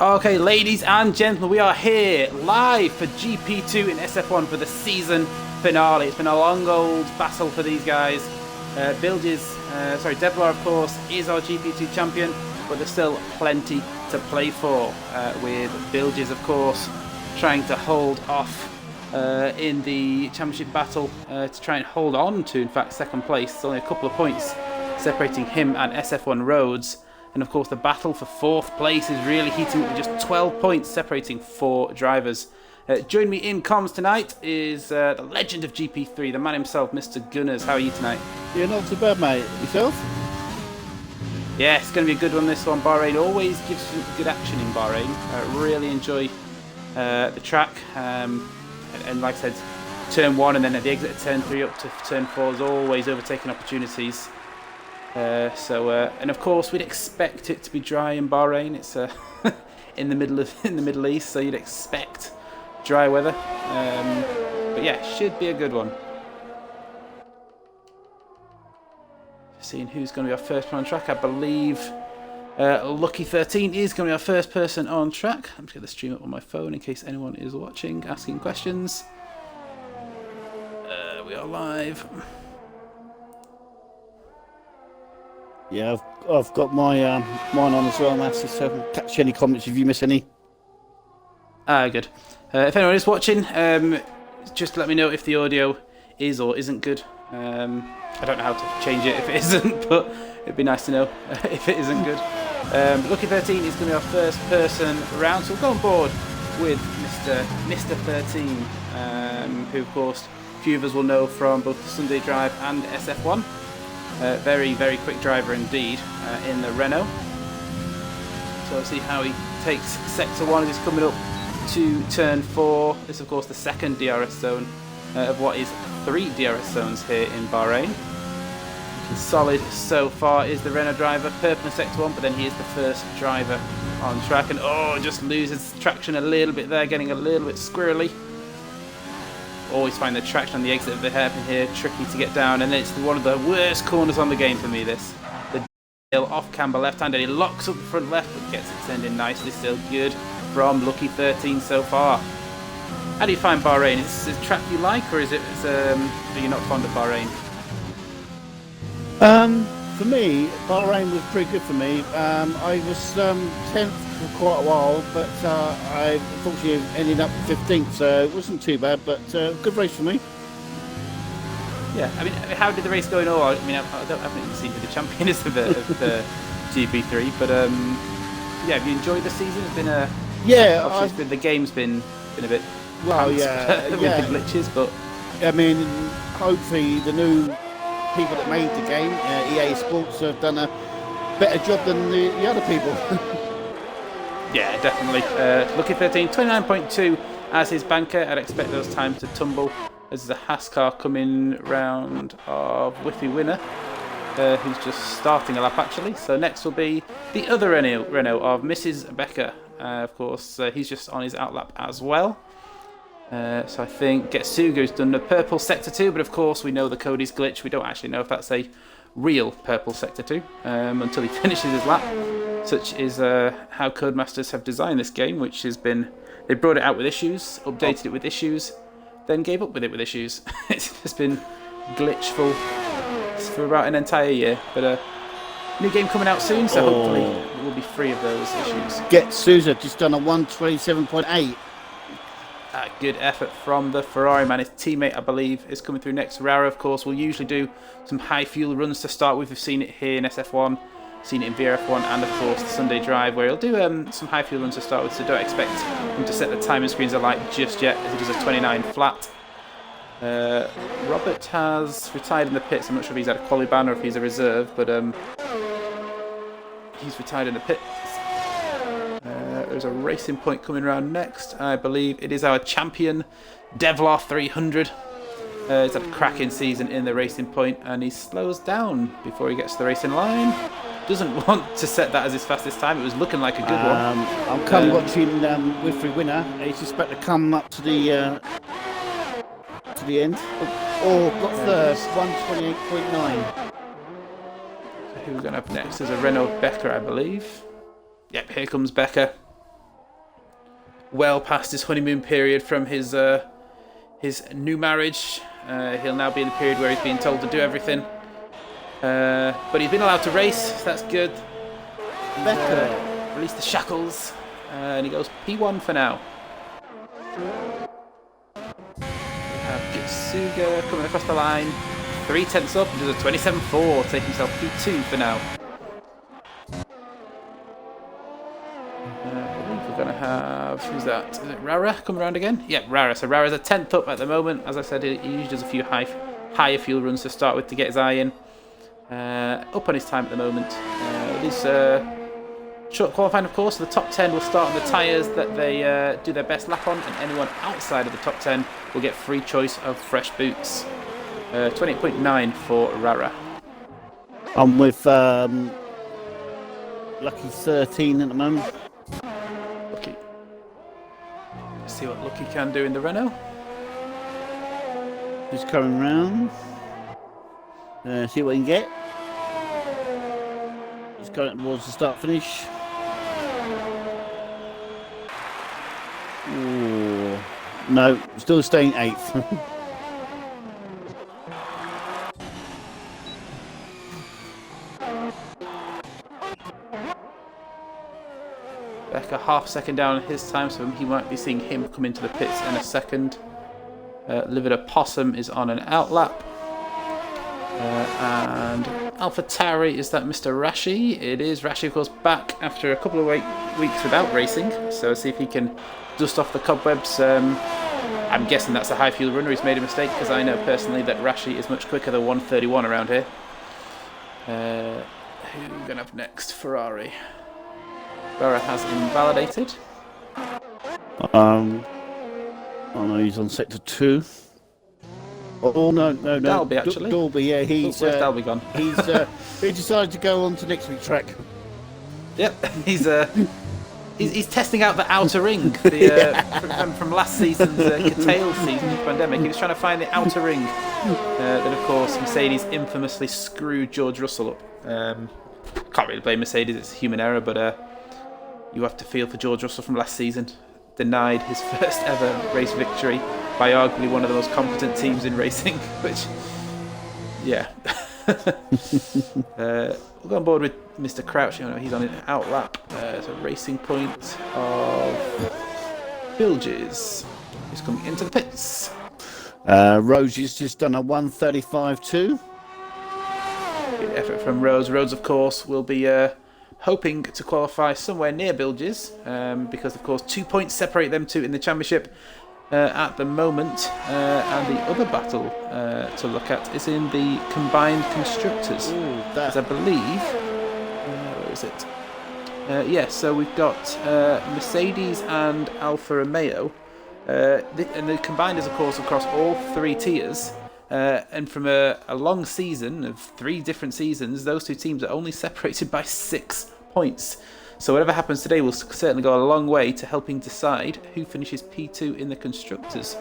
Okay, ladies and gentlemen, we are here live for GP2 in SF1 for the season finale. It's been a long old battle for these guys. Devlar, of course, is our GP2 champion, but there's still plenty to play for. With Bilges, of course, trying to hold off in the championship battle to try and hold on to, in fact, second place. It's only a couple of points separating him and SF1 Rhodes. And of course the battle for fourth place is really heating up with just 12 points separating four drivers. Joining me in comms tonight is the legend of GP3, the man himself, Mr. Gunners. How are you tonight? Yeah, not too bad, mate. Yourself? Yeah, it's going to be a good one, this one. Bahrain always gives you good action in Bahrain. Really enjoy the track. And like I said, turn 1 and then at the exit of turn 3 up to turn 4 is always overtaking opportunities. And of course we'd expect it to be dry in Bahrain. It's in the Middle East, so you'd expect dry weather. But yeah, should be a good one. Seeing who's going to be our first one on track, I believe Lucky 13 is going to be our first person on track. I'm just going to stream up on my phone in case anyone is watching, asking questions. We are live. Yeah, I've got my mine on as well, Master, so I can catch any comments if you miss any. Good. If anyone is watching, just let me know if the audio is or isn't good. I don't know how to change it if it isn't, but it'd be nice to know if it isn't good. Lucky 13 is going to be our first person round, so we'll go on board with Mr. 13, who of course a few of us will know from both the Sunday Drive and SF1. Very, very quick driver indeed in the Renault. So we'll see how he takes Sector 1 as he's coming up to Turn 4. This is of course the second DRS zone of what is 3 DRS zones here in Bahrain. Solid so far is the Renault driver, purple in Sector 1, but then he is the first driver on track. And just loses traction a little bit there, getting a little bit squirrely. Always find the traction on the exit of the hairpin here tricky to get down, and it's one of the worst corners on the game for me, this. The deal off camber left hand, and he locks up the front left but gets it turned in nicely. Still good from Lucky 13 so far. How do you find Bahrain? Is it a track you like, or are you not fond of Bahrain? For me, Bahrain was pretty good for me. I was 10th for quite a while, but I unfortunately ended up 15th, so it wasn't too bad, but good race for me. Yeah, I mean, how did the race go in all? I mean, I haven't even seen who the champion is of the GP3, but yeah, have you enjoyed the season? It's been the game's been a bit with the glitches, but I mean, hopefully the new people that made the game, EA Sports, have done a better job than the other people. Yeah, definitely. Lucky 13, 29.2 as his banker. I'd expect those times to tumble. There's a Haas car coming round of Whiffy Winner, who's just starting a lap actually. So next will be the other Renault of Mrs. Becker. Of course, he's just on his outlap as well. So I think Getsugo's done the purple Sector 2, but of course we know the Cody's glitch. We don't actually know if that's a real purple Sector 2 until he finishes his lap. Such is how Codemasters have designed this game, which has been... They brought it out with issues, updated it with issues, then gave up with it with issues. It's just been glitchful for about an entire year. But new game coming out soon, so hopefully we'll be free of those issues. Getsugo just done a 127.8. Good effort from the Ferrari man. His teammate, I believe, is coming through next. Rara, of course, will usually do some high fuel runs to start with. We've seen it here in SF1, seen it in VRF1, and of course the Sunday Drive, where he'll do some high fuel runs to start with. So don't expect him to set the timing screens alight just yet, as he does a 29 flat. Robert has retired in the pits. I'm not sure if he's had a quali ban or if he's a reserve, but he's retired in the pits. There's a racing point coming around next. I believe it is our champion, Devlar 300. He's had a cracking season in the racing point, and he slows down before he gets to the racing line. Doesn't want to set that as his fastest time. It was looking like a good one. I'm currently watching Whiffy Winner. He's just about to come up to the end. Got third, 128.9. Who we're going to have next is a Renault Becker, I believe. Yep, here comes Becker. well past his honeymoon period from his new marriage. He'll now be in the period where he's being told to do everything. But he's been allowed to race, so that's good. He's released the shackles, and he goes P1 for now. We have Gitsuga coming across the line, 3/10 up, and does a 27.4, taking himself P2 for now. I believe we're going to have, who's that? Is it Rara coming around again? Yeah, Rara. So Rara's a 10th up at the moment. As I said, he usually does a few higher fuel runs to start with to get his eye in. Up on his time at the moment. It is short qualifying, of course. So the top 10 will start on the tyres that they do their best lap on, and anyone outside of the top 10 will get free choice of fresh boots. 28.9 for Rara. I'm with Lucky 13 at the moment. Lucky. Let's see what Lucky can do in the Renault. Just coming round. See what he can get. He's going towards the start finish. Ooh. No, still staying 8th. Becker half second down in his time, so he might be seeing him come into the pits in a second. Livid Possum is on an outlap. And AlphaTauri, is that Mr. Rashi? It is. Rashi, of course, back after a couple of weeks without racing. So see if he can dust off the cobwebs. I'm guessing that's a high fuel runner. He's made a mistake, because I know personally that Rashi is much quicker than 131 around here. Who are we going to have next? Ferrari. Rara has invalidated. Oh no, he's on sector 2. Oh no. Dalby, actually. Dalby, yeah, Where's Dalby gone? He decided to go on to next week's track. Yep, he's testing out the outer ring from last season's curtailed season of the pandemic. He was trying to find the outer ring. Then, of course, Mercedes infamously screwed George Russell up. Can't really blame Mercedes; it's a human error, but you have to feel for George Russell from last season. Denied his first ever race victory by arguably one of the most competent teams in racing, which, yeah. We'll go on board with Mr. Crouch. He's on an outlap. It's a racing point of Bilges. He's coming into the pits. Rosie's just done a 1:35.2. Good effort from Rose. Rhodes, of course, will be hoping to qualify somewhere near Bilges, because, of course, 2 points separate them two in the championship at the moment. And the other battle to look at is in the combined constructors. As I believe, where is it? So we've got Mercedes and Alfa Romeo. And the combined is, of course, across all 3 tiers. And from a long season of 3 different seasons, those 2 teams are only separated by 6 points. So whatever happens today will certainly go a long way to helping decide who finishes P2 in the Constructors.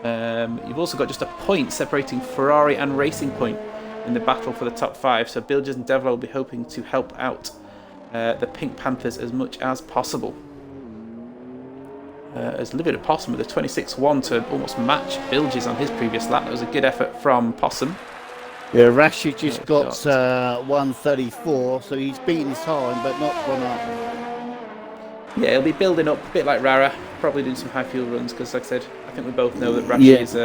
You've also got just a point separating Ferrari and Racing Point in the battle for the top 5. So Bilges and Devlin will be hoping to help out the Pink Panthers as much as possible. As Livid Possum with a 26.1 to almost match Bilges on his previous lap. That was a good effort from Possum. Yeah, Rashi just got 1:34, so he's beaten his time, but not gone up. Yeah, he'll be building up a bit like Rara, probably doing some high fuel runs, because like I said, I think we both know that Rashi is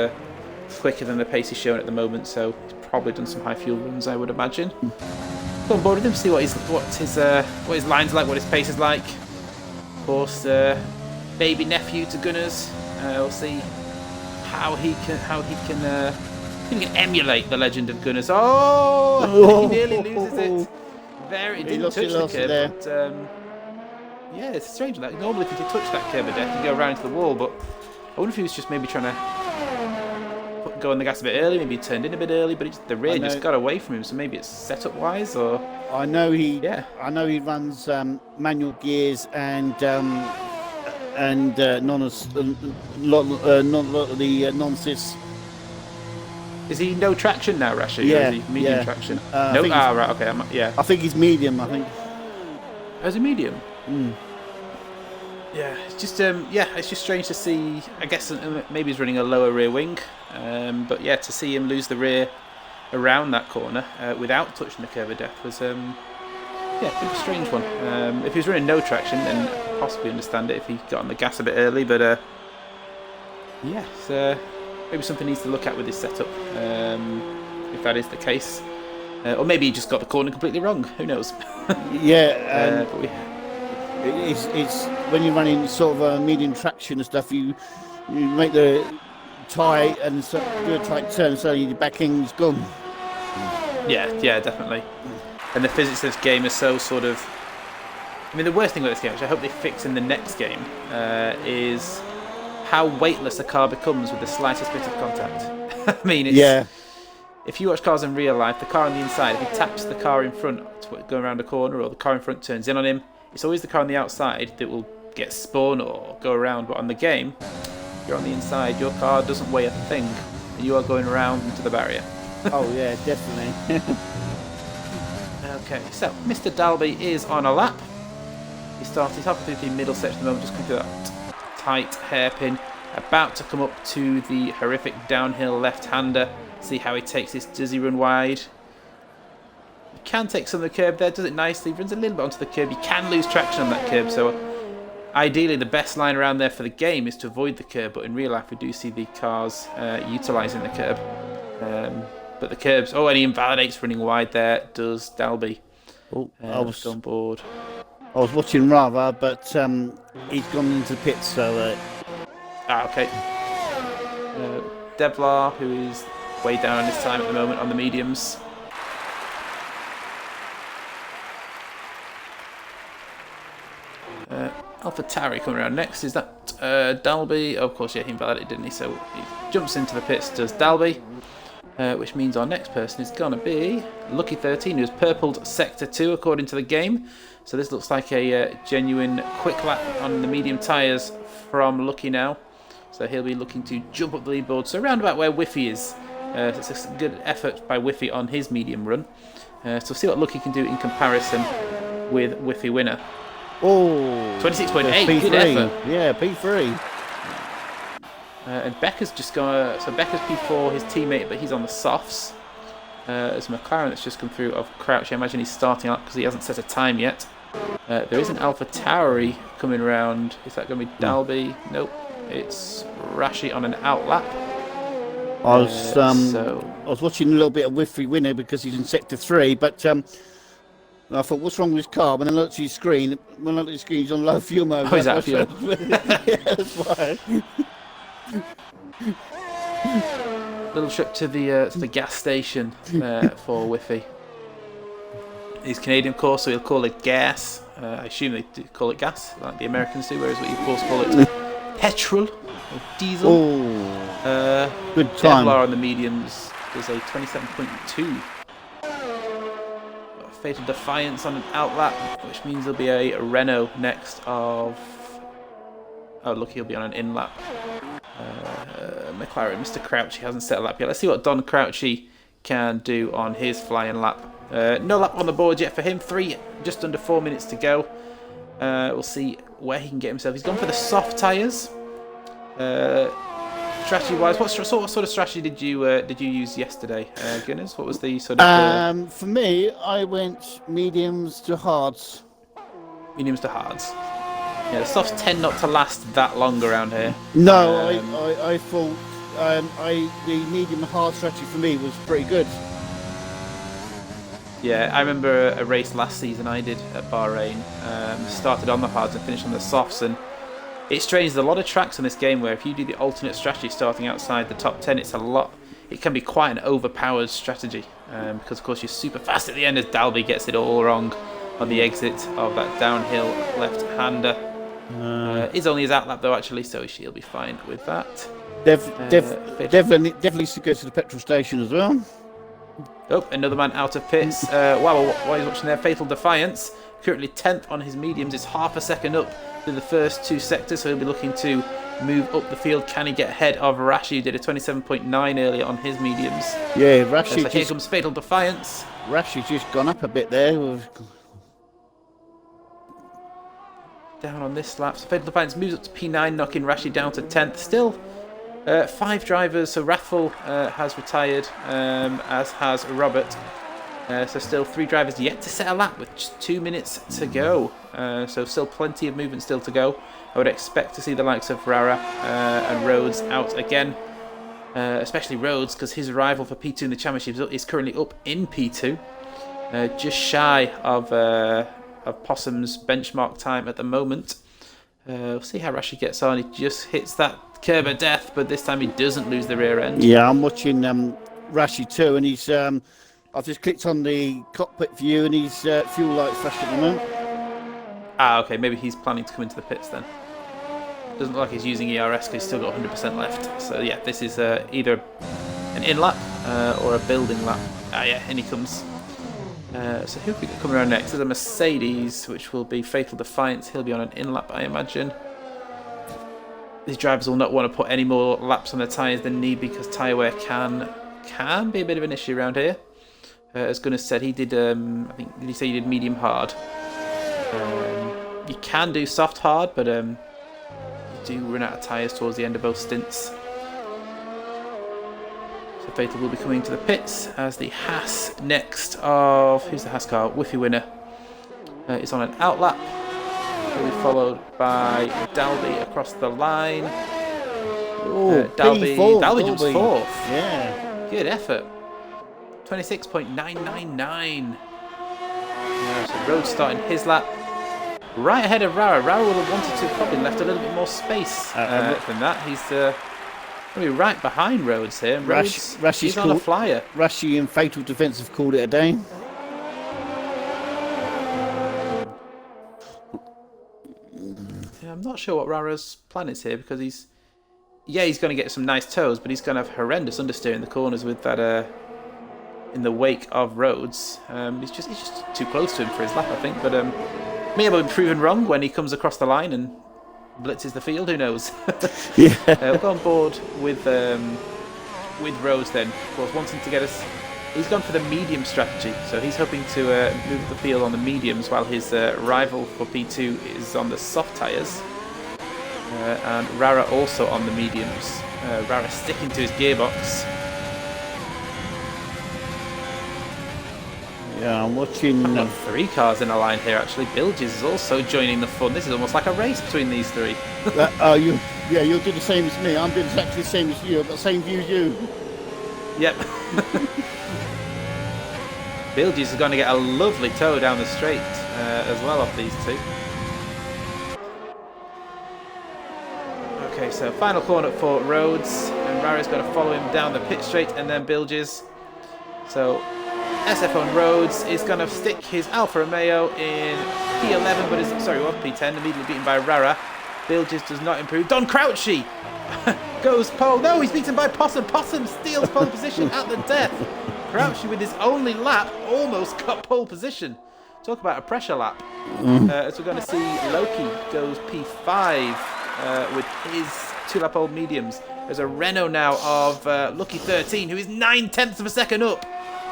quicker than the pace he's showing at the moment, so he's probably done some high fuel runs, I would imagine. Go on board with him, see what his line's like, what his pace is like. Of course, baby nephew to Gunners. We'll see how he can emulate the legend of Gunners. Oh, he nearly loses it. He didn't touch the curb, but yeah, it's strange. Like, normally, if he touched that curb at death, he'd go around into the wall. But I wonder if he was just maybe trying to go on the gas a bit early. Maybe he turned in a bit early, but the rear just got away from him. So maybe it's setup wise, or I know he runs manual gears and non-sys. Is he no traction now, Rashi? Yeah, or is he medium traction? No. Right. Okay. I think he's medium. I think. Oh, is he medium? Yeah, it's just it's just strange to see. I guess maybe he's running a lower rear wing, but yeah, to see him lose the rear around that corner without touching the curb of death was a bit of a strange one. If he was running no traction, then I'd possibly understand it if he got on the gas a bit early, but maybe something needs to look at with his setup if that is the case, or maybe he just got the corner completely wrong. Who knows? Yeah. But It's when you're running sort of a medium traction and stuff, you make the tight and do a tight turn, so your back end's gone. Yeah, definitely. And the physics of this game is so sort of. I mean, the worst thing about this game, which I hope they fix in the next game, is how weightless a car becomes with the slightest bit of contact. I mean, if you watch cars in real life, the car on the inside, if he taps the car in front going around a corner, or the car in front turns in on him, it's always the car on the outside that will get spun or go around. But on the game, you're on the inside, your car doesn't weigh a thing, and you are going around into the barrier. Oh yeah, definitely. Okay, so Mr. Dalby is on a lap. He's halfway through the middle section at the moment, just going through that tight hairpin, about to come up to the horrific downhill left-hander. See how he takes this. Does he run wide? He can take some of the curb there, does it nicely, runs a little bit onto the curb. You can lose traction on that curb, so ideally the best line around there for the game is to avoid the curb, but in real life we do see the cars utilising the curb. But the curbs, and he invalidates running wide there, does Dalby. I was on board. I was watching rather, but he's gone into the pits, so... Okay. Devlar, who is way down on his time at the moment on the mediums. AlphaTauri coming around next. Is that Dalby? Oh, of course, yeah, he invalidated, didn't he? So he jumps into the pits, does Dalby. Which means our next person is going to be Lucky 13, who's purpled Sector 2 according to the game. So this looks like a genuine quick lap on the medium tyres from Lucky now. So he'll be looking to jump up the leaderboard. So around about where Whiffy is. It's a good effort by Whiffy on his medium run. So see what Lucky can do in comparison with Whiffy winner. Oh, 26.8, good effort. Yeah, P3. And Becker's just gone. So Becker's P4, his teammate, but he's on the softs. There's McLaren that's just come through of Crouch. I imagine he's starting up because he hasn't set a time yet. There is an AlphaTauri coming around. Is that going to be Dalby? Nope. It's Rashi on an outlap. I was watching a little bit of Whiffy winner because he's in Sector 3, but I thought, what's wrong with his car? When I looked at his screen, he's on low fuel mode. Oh, is that fuel? Yeah, that's why. Little trip to the gas station for Whiffy. He's Canadian, of course, so he'll call it gas. I assume they do call it gas, like the Americans do, whereas what you of course call it petrol or diesel. Good time. Devlar on the mediums is a 27.2. Fatal Defiance on an outlap, which means there'll be a Renault next of... Oh, look, he'll be on an in-lap. McLaren, Mr. Crouchy hasn't set a lap yet. Let's see what Don Crouchy can do on his flying lap. No lap on the board yet for him. Just under 4 minutes to go. We'll see where he can get himself. He's gone for the soft tyres. Strategy-wise, what sort of strategy did you use yesterday, Gunners? What was the sort of? For me, I went mediums to hards. Mediums to hards. Yeah, the softs tend not to last that long around here. No, I thought the medium hard strategy for me was pretty good. Yeah, I remember a race last season I did at Bahrain. Started on the hards and finished on the softs, and it's strange. There's a lot of tracks in this game where if you do the alternate strategy starting outside the top 10, it can be quite an overpowered strategy because of course you're super fast at the end as Dalby gets it all wrong on the exit of that downhill left-hander. Is only his outlap though actually, so she'll be fine with that. Definitely to go to the petrol station as well. Oh, another man out of pits. While he's watching there, Fatal Defiance, currently 10th on his mediums, is half a second up to the first two sectors, so he'll be looking to move up the field. Can he get ahead of Rashi, who did a 27.9 earlier on his mediums? Yeah, Rashi. So here comes Fatal Defiance. Rashi's just gone up a bit there. down on this lap. So Fatal Defiance moves up to P9, knocking Rashi down to 10th. Still 5 drivers, so Raffle has retired, as has Robert. So still 3 drivers yet to set a lap with just 2 minutes to go. So still plenty of movement still to go. I would expect to see the likes of Rara and Rhodes out again. Especially Rhodes, because his rival for P2 in the championship is currently up in P2. Just shy of Possum's benchmark time at the moment. We'll see how Rashi gets on. He just hits that curb of death, but this time he doesn't lose the rear end. Yeah, I'm watching Rashi too, and he's. I've just clicked on the cockpit view, and his fuel light's flashed at the moment. Ah, okay, maybe he's planning to come into the pits then. Doesn't look like he's using ERS because he's still got 100% left. So yeah, this is either an in lap or a building lap. Ah yeah, in he comes. So who have we got coming around next? There's a Mercedes, which will be Fatal Defiance. He'll be on an in lap, I imagine. These drivers will not want to put any more laps on their tyres than need, because tyre wear can be a bit of an issue around here. As Gunnar said, he did, I think, did he say he did medium hard? You can do soft hard, but you do run out of tyres towards the end of both stints. So Fatal will be coming to the pits as the Haas next of, who's the Haas car? Whiffy Winner is on an out lap. He'll be followed by Dalby across the line. Dalby jumps 4th. Yeah. Good effort. 26.999. So Rhodes starting his lap right ahead of Rara. Rara would have wanted to probably left a little bit more space than that. He's probably right behind Rhodes here. Rhodes, he's on a flyer. Rashi and Fatal Defence have called it a day. Yeah, I'm not sure what Rara's plan is here, because he's going to get some nice toes, but he's going to have horrendous understeer in the corners with that in the wake of Rhodes. He's just too close to him for his lap, I think. But may have been proven wrong when he comes across the line and blitzes the field. Who knows? Yeah. We'll go on board with Rhodes then. Of course, wanting to get us. He's gone for the medium strategy, so he's hoping to move the field on the mediums, while his rival for P2 is on the soft tyres. And Rara also on the mediums. Rara sticking to his gearbox. Yeah, I'm watching. I've got 3 cars in a line here actually. Bilges is also joining the fun. This is almost like a race between these 3. You'll do the same as me. I'm doing exactly the same as you. I've got the same view as you. Yep. Bilges is going to get a lovely tow down the straight as well off these 2. Okay, so final corner for Rhodes, and Rara's going to follow him down the pit straight, and then Bilges. So SF on Rhodes is going to stick his Alfa Romeo in P11, but is P10, immediately beaten by Rara. Bilges does not improve. Don Crouchy goes pole. No, he's beaten by Possum. Possum steals pole position at the death. Crouchy with his only lap almost got pole position. Talk about a pressure lap. As we're going to see, Loki goes P5 with his 2-lap old mediums. There's a Renault now of Lucky 13, who is 9/10 of a second up.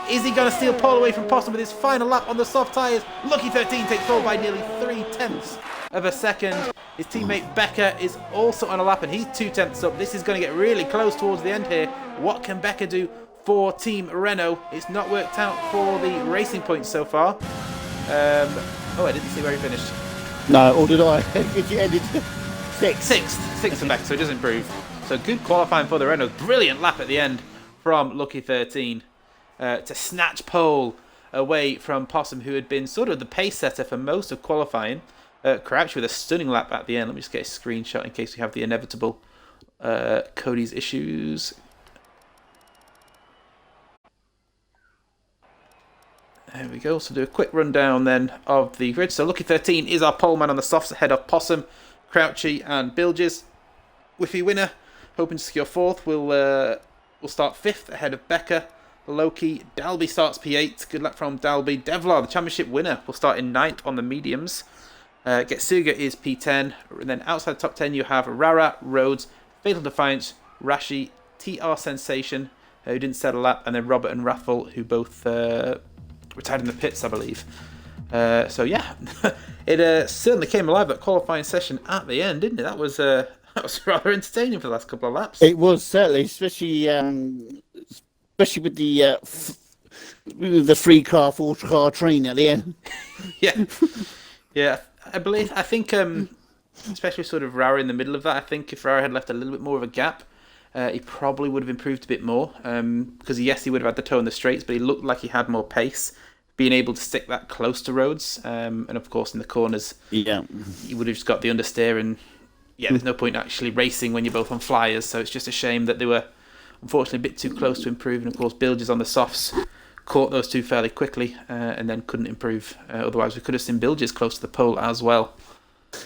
Is he going to steal pole away from Possum with his final lap on the soft tyres? Lucky 13 takes pole by nearly 3/10 of a second. His teammate Becker is also on a lap, and he's 2/10 up. This is going to get really close towards the end here. What can Becker do for Team Renault? It's not worked out for the racing points so far. I didn't see where he finished. No, or did I? He ended 6th. Sixth for Becker, so he does improve. So good qualifying for the Renault. Brilliant lap at the end from Lucky 13. To snatch pole away from Possum, who had been sort of the pace setter for most of qualifying. Crouch with a stunning lap at the end. Let me just get a screenshot in case we have the inevitable Cody's issues. There we go. So do a quick rundown then of the grid. So Lucky 13 is our pole man on the softs ahead of Possum, Crouchy and Bilges. Whiffy Winner, hoping to secure 4th, will start 5th ahead of Becker. Loki, Dalby starts P8. Good luck from Dalby. Devlar, the championship winner, will start in 9th on the mediums. Getsuga is P10. And then outside the top 10, you have Rara, Rhodes, Fatal Defiance, Rashi, TR Sensation, who didn't settle up, and then Robert and Raffle, who both retired in the pits, I believe. So yeah, it certainly came alive, that qualifying session at the end, didn't it? That was rather entertaining for the last couple of laps. It was certainly, especially with with the 3-car, 4-car train at the end. Yeah, yeah. I think, especially sort of Rara in the middle of that. I think if Rara had left a little bit more of a gap, he probably would have improved a bit more. Because yes, he would have had the toe in the straights, but he looked like he had more pace, being able to stick that close to roads. And of course, in the corners, Yeah. you would have just got the understeer, and yeah, there's no point actually racing when you're both on flyers. So it's just a shame that they were unfortunately a bit too close to improve. And of course, Bilges on the softs caught those two fairly quickly, and then couldn't improve. Otherwise, we could have seen Bilges close to the pole as well.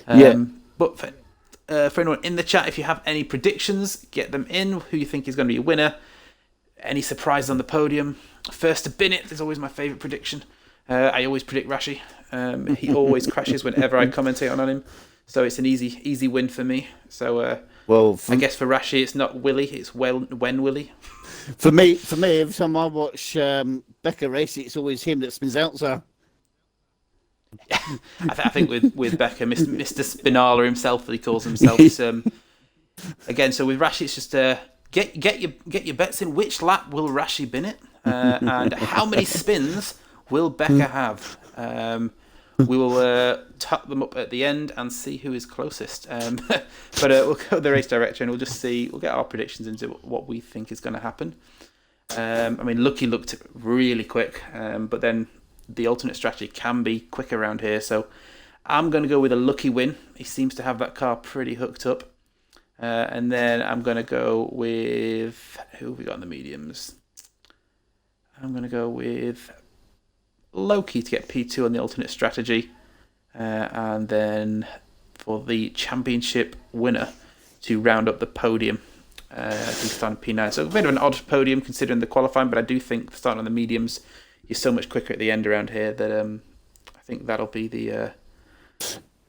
But for anyone in the chat, if you have any predictions, get them in. Who you think is going to be a winner? Any surprises on the podium? First to bin it is always my favourite prediction. I always predict Rashi. He always crashes whenever I commentate on him, so it's an easy win for me. So I guess for Rashi, it's not Willie, it's when Willie. For me, every time I watch Becca race, it's always him that spins out. So I think with Becca, Mr. Spinala himself, that he calls himself. It's, again, so with Rashi, it's just get your bets in. Which lap will Rashi bin it, and how many spins will Becca have? We will top them up at the end and see who is closest. But we'll go to the race director and we'll just see. We'll get our predictions into what we think is going to happen. I mean, Lucky looked really quick, but then the alternate strategy can be quick around here. So I'm going to go with a Lucky win. He seems to have that car pretty hooked up. And then I'm going to go with... Who have we got in the mediums? I'm going to go with Loki to get P2 on the alternate strategy. And then for the championship winner to round up the podium. He's starting P9. So a bit of an odd podium considering the qualifying, but I do think starting on the mediums, you're so much quicker at the end around here that I think that'll be the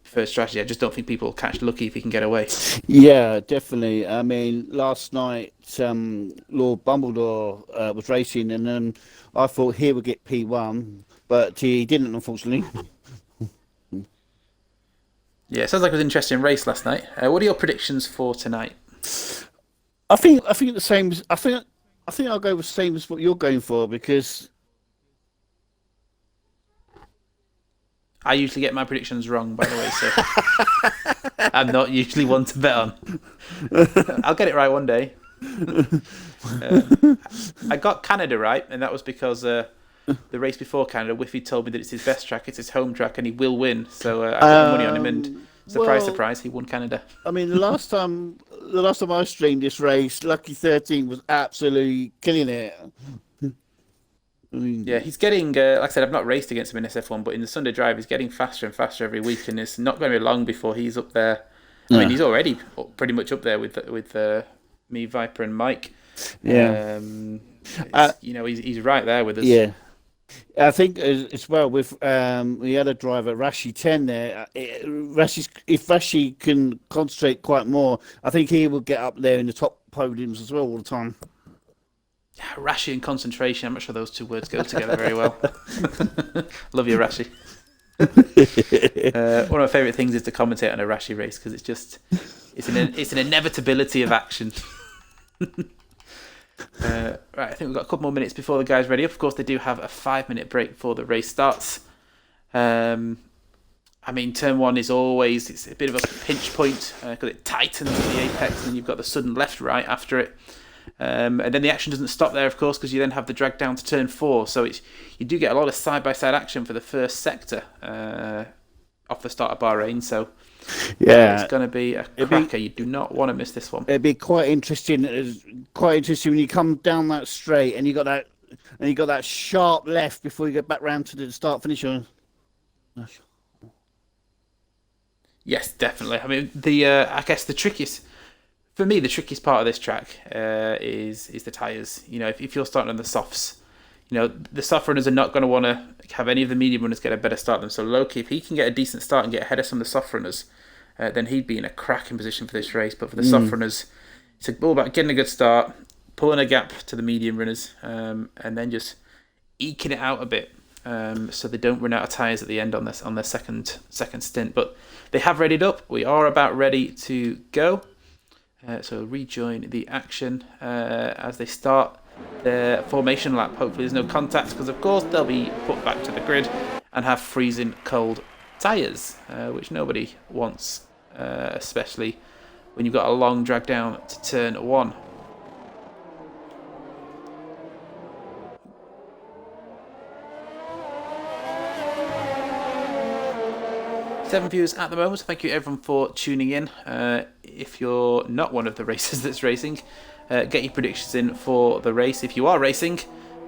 first strategy. I just don't think people will catch Lucky if he can get away. Yeah, definitely. I mean, last night Lord Bumbledore was racing, and then I thought he would get P1, but he didn't, unfortunately. Yeah, it sounds like it was an interesting race last night. What are your predictions for tonight? I think the same. I think I'll go with the same as what you're going for, because I usually get my predictions wrong, by the way, so I'm not usually one to bet on. I'll get it right one day. I got Canada right, and that was because the race before Canada, Whiffy told me that it's his best track, it's his home track, and he will win. So I put money on him, and surprise, he won Canada. I mean, the last time I streamed this race, Lucky 13 was absolutely killing it. Yeah, he's getting, like I said, I've not raced against him in SF1, but in the Sunday Drive, he's getting faster and faster every week, and it's not going to be long before he's up there. I mean, he's already pretty much up there with me, Viper, and Mike. Yeah. He's right there with us. Yeah. I think as well with the other driver, Rashi 10 there, if Rashi can concentrate quite more, I think he will get up there in the top podiums as well all the time. Yeah, Rashi and concentration, I'm not sure those two words go together very well. Love you, Rashi. One of my favourite things is to commentate on a Rashi race, because it's an inevitability of action. Right, I think we've got a couple more minutes before the guys ready up. Of course, they do have a 5-minute break before the race starts. I mean, turn one is always, it's a bit of a pinch point because it tightens at the apex, and you've got the sudden left-right after it. And then the action doesn't stop there, of course, because you then have the drag down to turn 4. So you do get a lot of side-by-side action for the first sector off the start of Bahrain. So yeah, it's going to be a cracker. You do not want to miss this one. It'd be quite interesting. When you come down that straight and you got that sharp left before you get back round to the start finish. Yes, definitely. I mean, I guess the trickiest part of this track is the tyres. You know, if you're starting on the softs, you know, the soft runners are not going to want to have any of the medium runners get a better start than them. So Loki, if he can get a decent start and get ahead of some of the soft runners, then he'd be in a cracking position for this race. But for the soft runners, it's all about getting a good start, pulling a gap to the medium runners, and then just eking it out a bit. so they don't run out of tyres at the end on their second stint. But they have readied up. We are about ready to go. So rejoin the action as they start their formation lap. Hopefully there's no contact, because of course they'll be put back to the grid and have freezing cold tyres, which nobody wants, especially when you've got a long drag down to turn 1. Seven viewers at the moment, so thank you everyone for tuning in. If you're not one of the racers that's racing, get your predictions in for the race. If you are racing,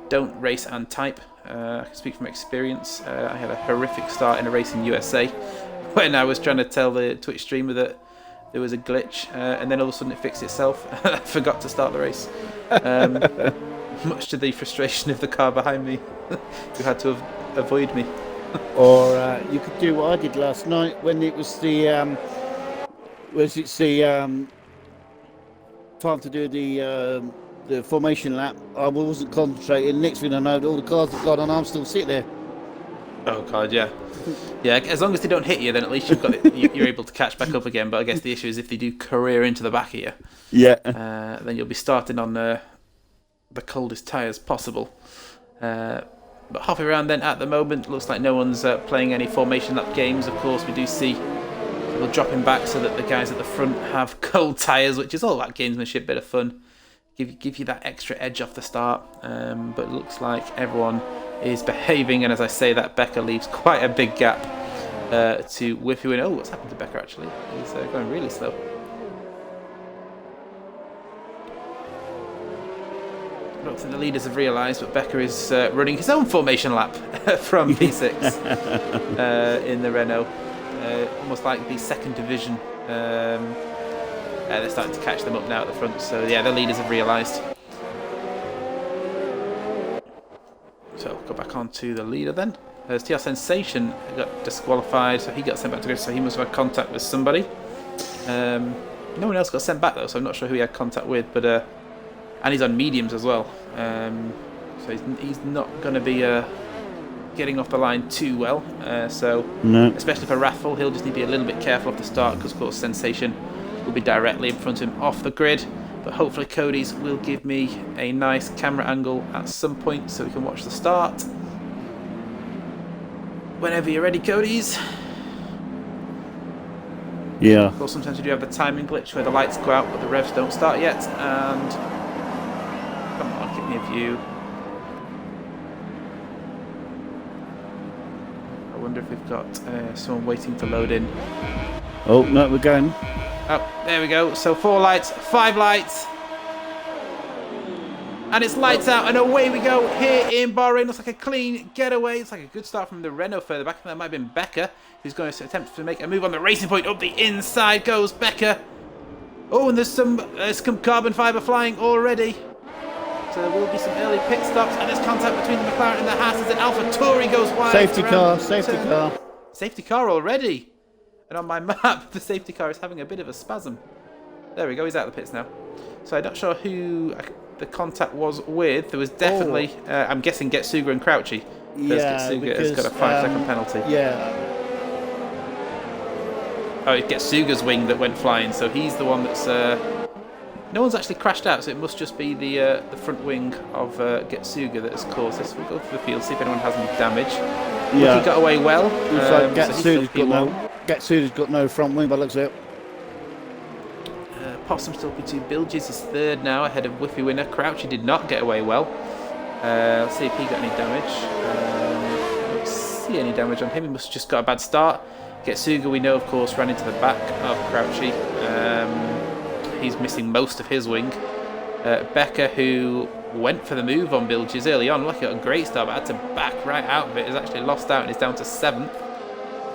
don't race and type. I can speak from experience. I had a horrific start in a race in USA when I was trying to tell the Twitch streamer that there was a glitch, and then all of a sudden it fixed itself. I forgot to start the race. Much to the frustration of the car behind me, who had to avoid me. Or you could do what I did last night when it was the time to do the formation lap. I wasn't concentrating. Next thing I know, all the cars have gone and I'm still sitting there. Oh god, yeah. As long as they don't hit you, then at least you're able to catch back up again. But I guess the issue is if they do career into the back of you, then you'll be starting on the coldest tyres possible. But halfway around then at the moment, looks like no one's playing any formation lap games. Of course, we do see people dropping back so that the guys at the front have cold tyres, which is all about gamesmanship, bit of fun. Give you that extra edge off the start. But it looks like everyone is behaving, and as I say that, Becker leaves quite a big gap to Whiffy. Oh, what's happened to Becker actually? He's going really slow. I don't think the leaders have realised, but Becker is running his own formation lap from P6 in the Renault. Almost like the second division. They're starting to catch them up now at the front. So yeah, the leaders have realised. So go back on to the leader then. There's TR Sensation got disqualified, so he got sent back to grid, so he must have had contact with somebody. No one else got sent back though, so I'm not sure who he had contact with, but and he's on mediums as well, so he's not going to be getting off the line too well. No. Especially for Raffle, he'll just need to be a little bit careful off the start, because of course Sensation will be directly in front of him off the grid. But hopefully Cody's will give me a nice camera angle at some point so we can watch the start. Whenever you're ready, Cody's. Yeah. Of course, sometimes you do have the timing glitch where the lights go out but the revs don't start yet, and come on, give me a view. I wonder if we've got someone waiting to load in. Oh, no, we're going. Oh, there we go. So 4 lights, 5 lights. And it's lights out, and away we go here in Bahrain. Looks like a clean getaway. It's like a good start from the Renault further back. That might have been Becker, who's going to attempt to make a move on the racing point. Up the inside goes Becker. Oh, and there's some carbon fibre flying already. So there will be some early pit stops, and there's contact between the McLaren and the Haas as an Alpha Tauri goes wide. Safety car, safety car. Safety car already. And on my map, the safety car is having a bit of a spasm. There we go, he's out of the pits now. So I'm not sure who the contact was with. There was definitely, I'm guessing, Getsuga and Crouchy. Yeah, Getsuga has got a 5-second penalty. Yeah. Oh, it's Getsuga's wing that went flying, so he's the one that's... no one's actually crashed out, so it must just be the front wing of Getsuga that has caused this. We'll go through the field, see if anyone has any damage. Yeah. He got away well. Looks like Getsuga's got no front wing, by the looks of it. Possum still P2. Bilges is third now, ahead of Whiffy winner. Crouchy did not get away well. Let's see if he got any damage. Don't see any damage on him. He must have just got a bad start. Getsuga, we know, of course, ran into the back of Crouchy. He's missing most of his wing. Becker, who went for the move on Bilges early on, look at a great start, but had to back right out of it. Has actually lost out and is down to 7th.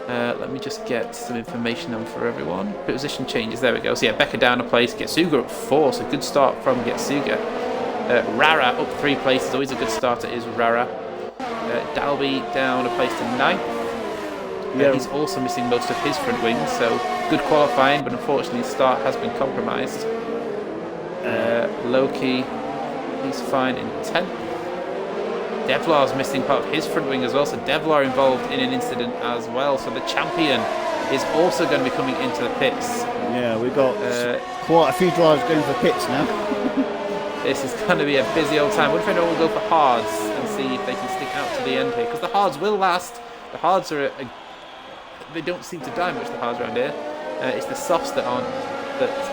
Let me just get some information on for everyone. Position changes, there we go. So yeah, Becker down a place, Getsuga up 4, so good start from Getsuga. Rara up 3 places, always a good starter is Rara. Dalby down a place to 9th. Yeah. He's also missing most of his front wing, so good qualifying, but unfortunately his start has been compromised. Loki, he's fine in 10th. Devlar's missing part of his front wing as well, so Devlar involved in an incident as well. So the champion is also going to be coming into the pits. Yeah, we've got quite a few drivers going for pits now. This is going to be a busy old time. What if anyone will go for hards and see if they can stick out to the end here? Because the hards will last. The hards are they don't seem to die much, the hards around here. It's the softs that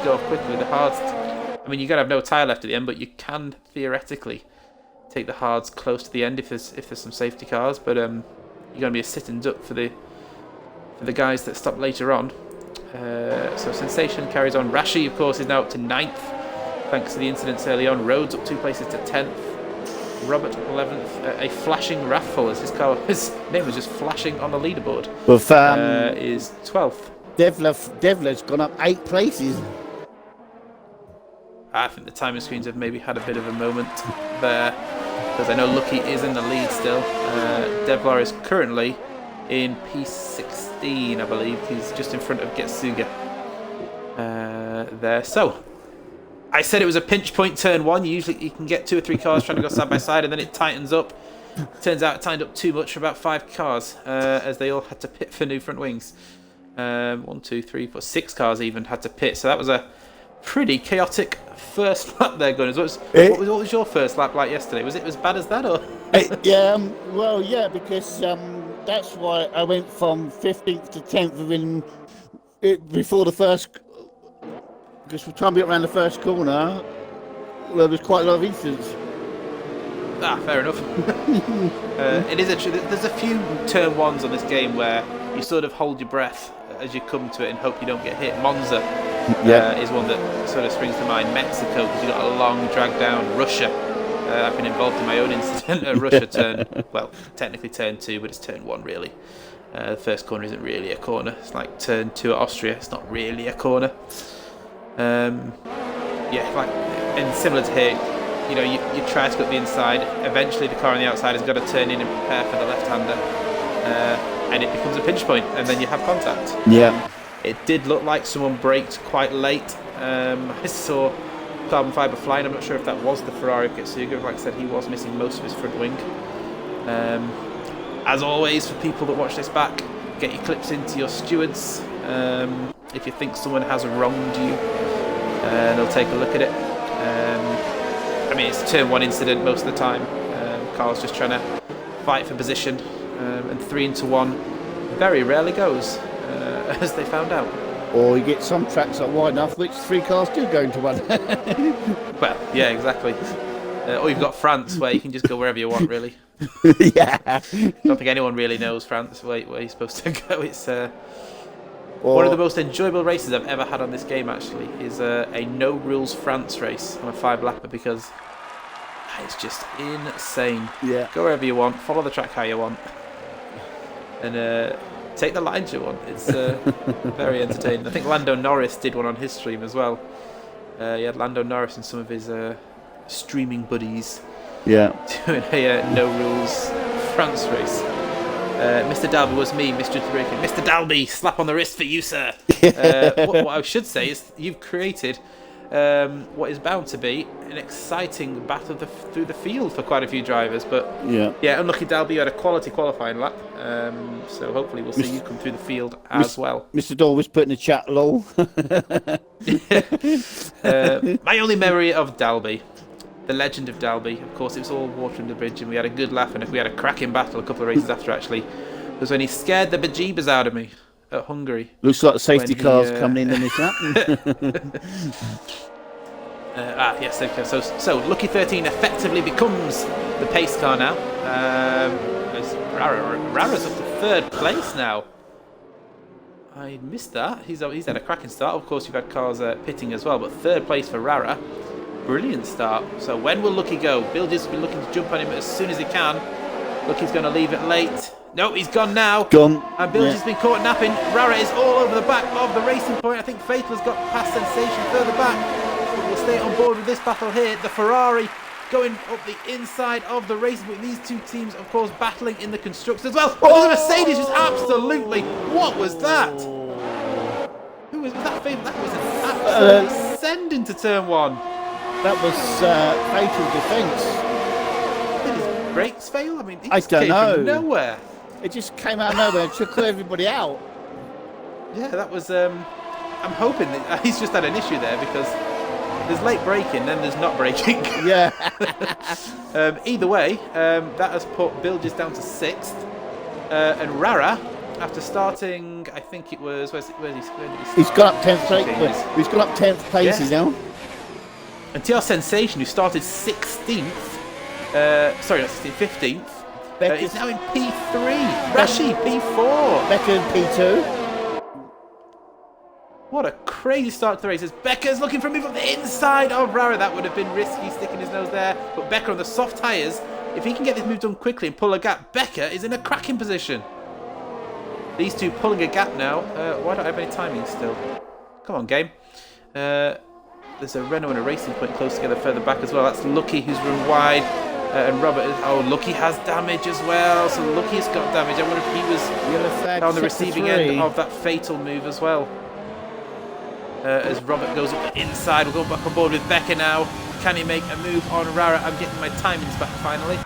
go off quickly. The hards, I mean, you're going to have no tyre left at the end, but you can theoretically take the hards close to the end if there's some safety cars. But you're going to be a sitting duck for the guys that stop later on. So Sensation carries on. Rashi, of course, is now up to 9th, thanks to the incidents early on. Rhodes up 2 places to 10th. Robert 11th. A flashing Raffle, as his name was just flashing on the leaderboard. With, is 12th. Devler's gone up 8 places. I think the timing screens have maybe had a bit of a moment there, because I know Lucky is in the lead still. Devlar is currently in P16, I believe. He's just in front of Getsuga there. So, I said it was a pinch point turn 1. Usually you can get 2 or 3 cars trying to go side by side, and then it tightens up. Turns out it tightened up too much for about 5 cars, as they all had to pit for new front wings. 1, 2, 3, 4, 6 cars even had to pit. So that was a pretty chaotic first lap there, Gunners. What was your first lap like yesterday? Was it as bad as that, or? Well, yeah, because that's why I went from 15th to 10th before the first. Because we're trying to be around the first corner, there was quite a lot of incidents. Fair enough. It is there's a few turn 1s on this game where you sort of hold your breath as you come to it and hope you don't get hit. Monza is one that sort of springs to mind. Mexico, because you've got a long drag down. Russia, I've been involved in my own incident at Russia turn, well, technically turn 2, but it's turn 1 really. The first corner isn't really a corner. It's like turn 2 at Austria. It's not really a corner. And similar to here, you know, you try to go up the inside. Eventually the car on the outside has got to turn in and prepare for the left-hander, and it becomes a pinch point, and then you have contact. Yeah. It did look like someone braked quite late. I saw carbon fibre flying. I'm not sure if that was the Ferrari of Getsuga. Like I said, he was missing most of his front wing. As always, for people that watch this back, get your clips into your stewards. If you think someone has wronged you, they'll take a look at it. I mean, it's a turn 1 incident most of the time. Carl's just trying to fight for position, and 3 into 1 very rarely goes, as they found out. Or you get some tracks that are wide enough which 3 cars do go into 1. Well, yeah, exactly. Or you've got France, where you can just go wherever you want, really. Yeah. Don't think anyone really knows France, where you're supposed to go. It's one of the most enjoyable races I've ever had on this game, actually, is a no-rules France race on a 5-lapper, because it's just insane. Yeah. Go wherever you want, follow the track how you want, and take the lines you want. It's very entertaining. I think Lando Norris did one on his stream as well. He had Lando Norris and some of his streaming buddies doing a no-rules France race. Mr. Dalby was me, Mr. Tarikin. Mr. Dalby, slap on the wrist for you, sir. What I should say is you've created what is bound to be an exciting battle through the field for quite a few drivers. But yeah, unlucky Dalby, you had a quality qualifying lap. So hopefully we'll see you come through the field as well. Mr. Dole was put in the chat, lol. My only memory of Dalby, the legend of Dalby, of course, it was all water under the bridge, and we had a good laugh, and we had a cracking battle a couple of races after, actually, was when he scared the bejeebers out of me at Hungary. Looks like the safety cars coming in this lap. Yes, okay. So Lucky 13 effectively becomes the pace car now. Rara's up to 3rd place now. I missed that. He's had a cracking start. Of course, you've had cars pitting as well, but 3rd place for Rara. Brilliant start. So when will Lucky go? Bilges has been looking to jump on him as soon as he can. Lucky's going to leave it late. No, he's gone now. Gone. And Bilges has been caught napping. Rara is all over the back of the racing point. I think Fatal has got past Sensation further back. But we'll stay on board with this battle here. The Ferrari going up the inside of the racing point. These two teams, of course, battling in the constructors as well. Oh, the Mercedes was absolutely... What was that? Who was that? Fatal? That was an absolute send into turn 1. That was fatal defence. It is brakes fail? I mean, he I just don't came know. from nowhere. It just came out of nowhere and took everybody out. Yeah, that was. I'm hoping that he's just had an issue there because there's late braking, then there's not braking. Yeah. Either way, that has put Bilges down to 6th, and Rara, after starting, I think it was where's he He's got up 10th place. He's got up 10th places now. And TR Sensation, who started 16th, sorry, not 16th, 15th, is now in P3. Rashi, P4. Becker in P2. What a crazy start to the race. As Becker's looking for a move up the inside of Rara. That would have been risky, sticking his nose there. But Becker on the soft tyres, if he can get this move done quickly and pull a gap, Becker is in a cracking position. These two pulling a gap now. Why don't I have any timing still? Come on, game. There's a Renault and a Racing Point close together further back as well. That's Lucky who's run wide. And Robert is... Oh, Lucky has damage as well. So Lucky's got damage. I wonder if he was on the receiving end of that fatal move as well. As Robert goes up the inside, we'll go back on board with Becker now. Can he make a move on Rara? I'm getting my timings back finally.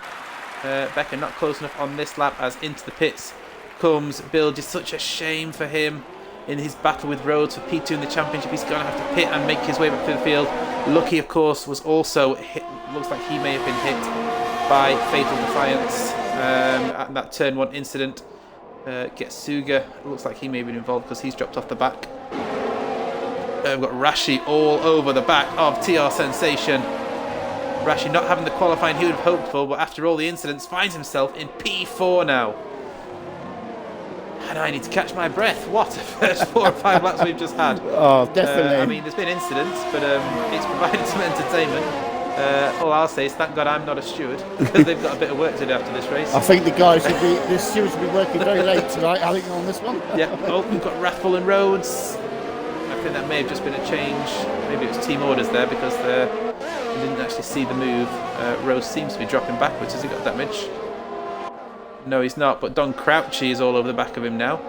Becker not close enough on this lap as into the pits comes Bilge. It's such a shame for him in his battle with Rhodes for P2 in the championship. He's going to have to pit and make his way back through the field. Lucky, of course, was also hit. Looks like he may have been hit by Fatal Defiance at that turn 1 incident. Getsuga, looks like he may have been involved because he's dropped off the back. We've got Rashi all over the back of TR Sensation. Rashi not having the qualifying he would have hoped for, but after all the incidents finds himself in P4 now. And I need to catch my breath. What a first 4 or 5 laps we've just had. Oh, definitely. I mean, there's been incidents, but it's provided some entertainment. All I'll say is thank God I'm not a steward, because they've got a bit of work to do after this race. I think the stewards will be working very late tonight, I think, on this one. Yeah. Oh, we've got Raffle and Rhodes. I think that may have just been a change. Maybe it was team orders there because they didn't actually see the move. Rose seems to be dropping backwards. Has he got damage? No, he's not. But Don Crouchy is all over the back of him now.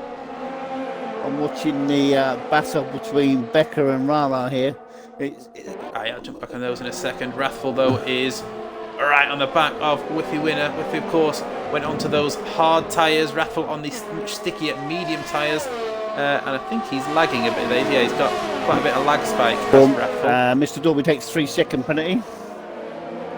I'm watching the battle between Becker and Rara here. I'll jump back on those in a second. Wrathful, though, is right on the back of Whiffy Winner. Whiffy, of course, went onto those hard tyres. Wrathful on the much stickier medium tyres. And I think he's lagging a bit there. Yeah, he's got quite a bit of lag spike. Mr. Dorby takes 3-second penalty.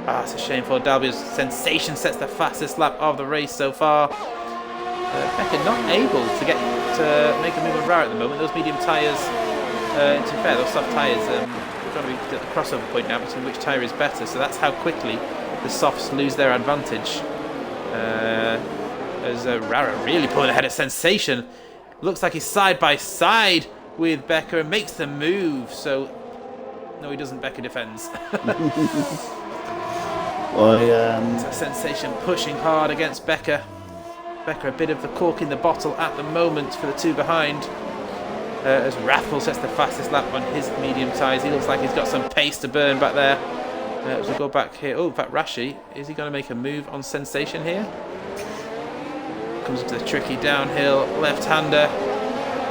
It's a shame for Dalby's Sensation sets the fastest lap of the race so far. Becker not able to get to make a move on Rara at the moment. Those medium tyres, to be fair, those soft tyres, we're trying to be at the crossover point now between which tyre is better. So that's how quickly the softs lose their advantage. As Rara really pulling ahead of Sensation. Looks like he's side by side with Becker and makes the move. So, no, he doesn't. Becker defends. It's a Sensation pushing hard against Becker. Becker a bit of the cork in the bottle at the moment for the two behind. As Raffle sets the fastest lap on his medium tyres. He looks like he's got some pace to burn back there. As we go back here. Oh, in fact, Rashi, is he going to make a move on Sensation here? Comes into the tricky downhill left-hander.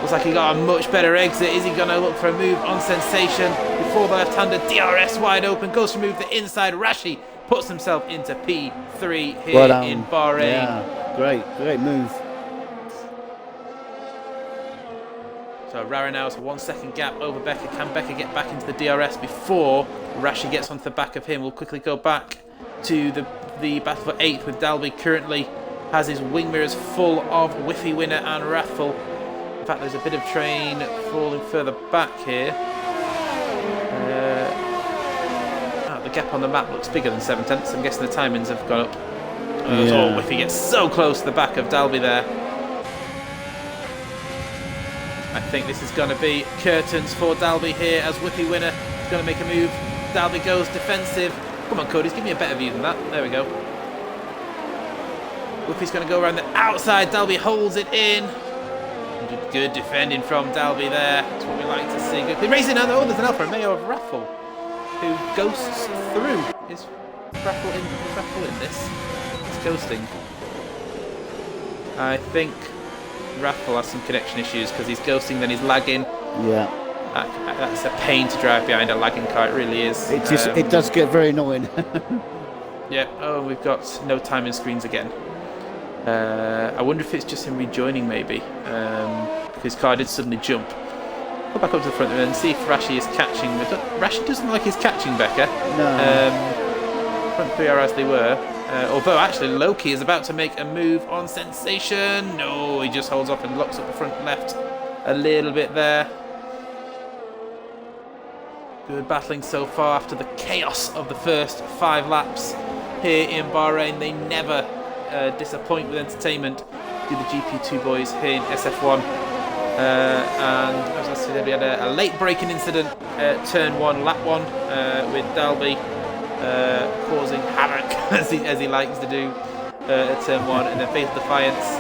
Looks like he got a much better exit. Is he going to look for a move on Sensation before the left-hander? DRS wide open, goes to move the inside. Rashi puts himself into P3 here in Bahrain. Yeah, great move. So Rara now has a 1 second gap over Becker. Can Becker get back into the DRS before Rashi gets onto the back of him? We'll quickly go back to the battle for 8th with Dalby currently has his wing mirrors full of Whiffy Winner and Raffle. In fact, there's a bit of train falling further back here. The gap on the map looks bigger than 7/10. I'm guessing the timings have gone up. Oh, Whiffy gets so close to the back of Dalby there. I think this is going to be curtains for Dalby here as Whiffy Winner is going to make a move. Dalby goes defensive. Come on, Cody, give me a better view than that. There we go. Whiffy's going to go around the outside. Dalby holds it in. Good defending from Dalby there. That's what we like to see. Good racing. Oh, there's an Alfa Romeo of Raffle who ghosts through. Is Raffle in this? It's ghosting. I think Raffle has some connection issues because he's ghosting, then he's lagging. Yeah. That's a pain to drive behind a lagging car. It really is. It does get very annoying. Yeah. Oh, we've got no timing screens again. I wonder if it's just him rejoining, maybe. Because his car did suddenly jump. Go back up to the front and see if Rashi is catching. Rashi doesn't like his catching Becker. No. Front three are as they were. Although actually Loki is about to make a move on Sensation. No, he just holds off and locks up the front left a little bit there. Good battling so far after the chaos of the first 5 laps here in Bahrain. They never disappoint with entertainment, do the GP2 boys here in SF1. And as I said, we had a late braking incident at turn 1, lap 1, with Dalby causing havoc as he likes to do at turn 1, and then Fatal Defiance.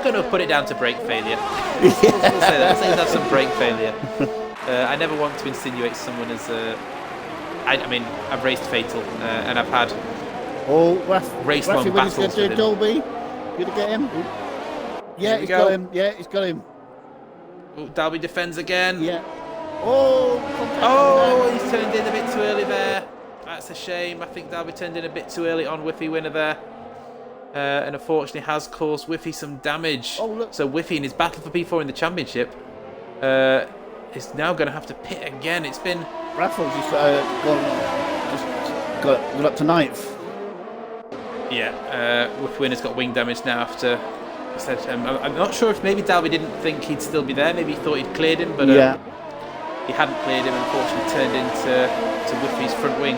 Gonna put it down to brake failure. We'll say that. We'll say that's some brake failure. I never want to insinuate someone as I mean, I've raced Fatal and I've had race long battles with him. Dolby, gonna get him. Yeah, he's got him. Yeah, he's got him. Oh, Dalby defends again. Yeah. He's turned in a bit too early there. That's a shame. I think Dalby turned in a bit too early on Whiffy winner there. And unfortunately has caused Whiffy some damage. Oh, look. So Whiffy in his battle for P4 in the championship is now going to have to pit again. It's been... Raffles just got up to 9th. Yeah, Whiffy winner's got wing damage now after... I'm not sure if maybe Dalby didn't think he'd still be there. Maybe he thought he'd cleared him, but he hadn't cleared him. Unfortunately, turned into Whiffy's front wing.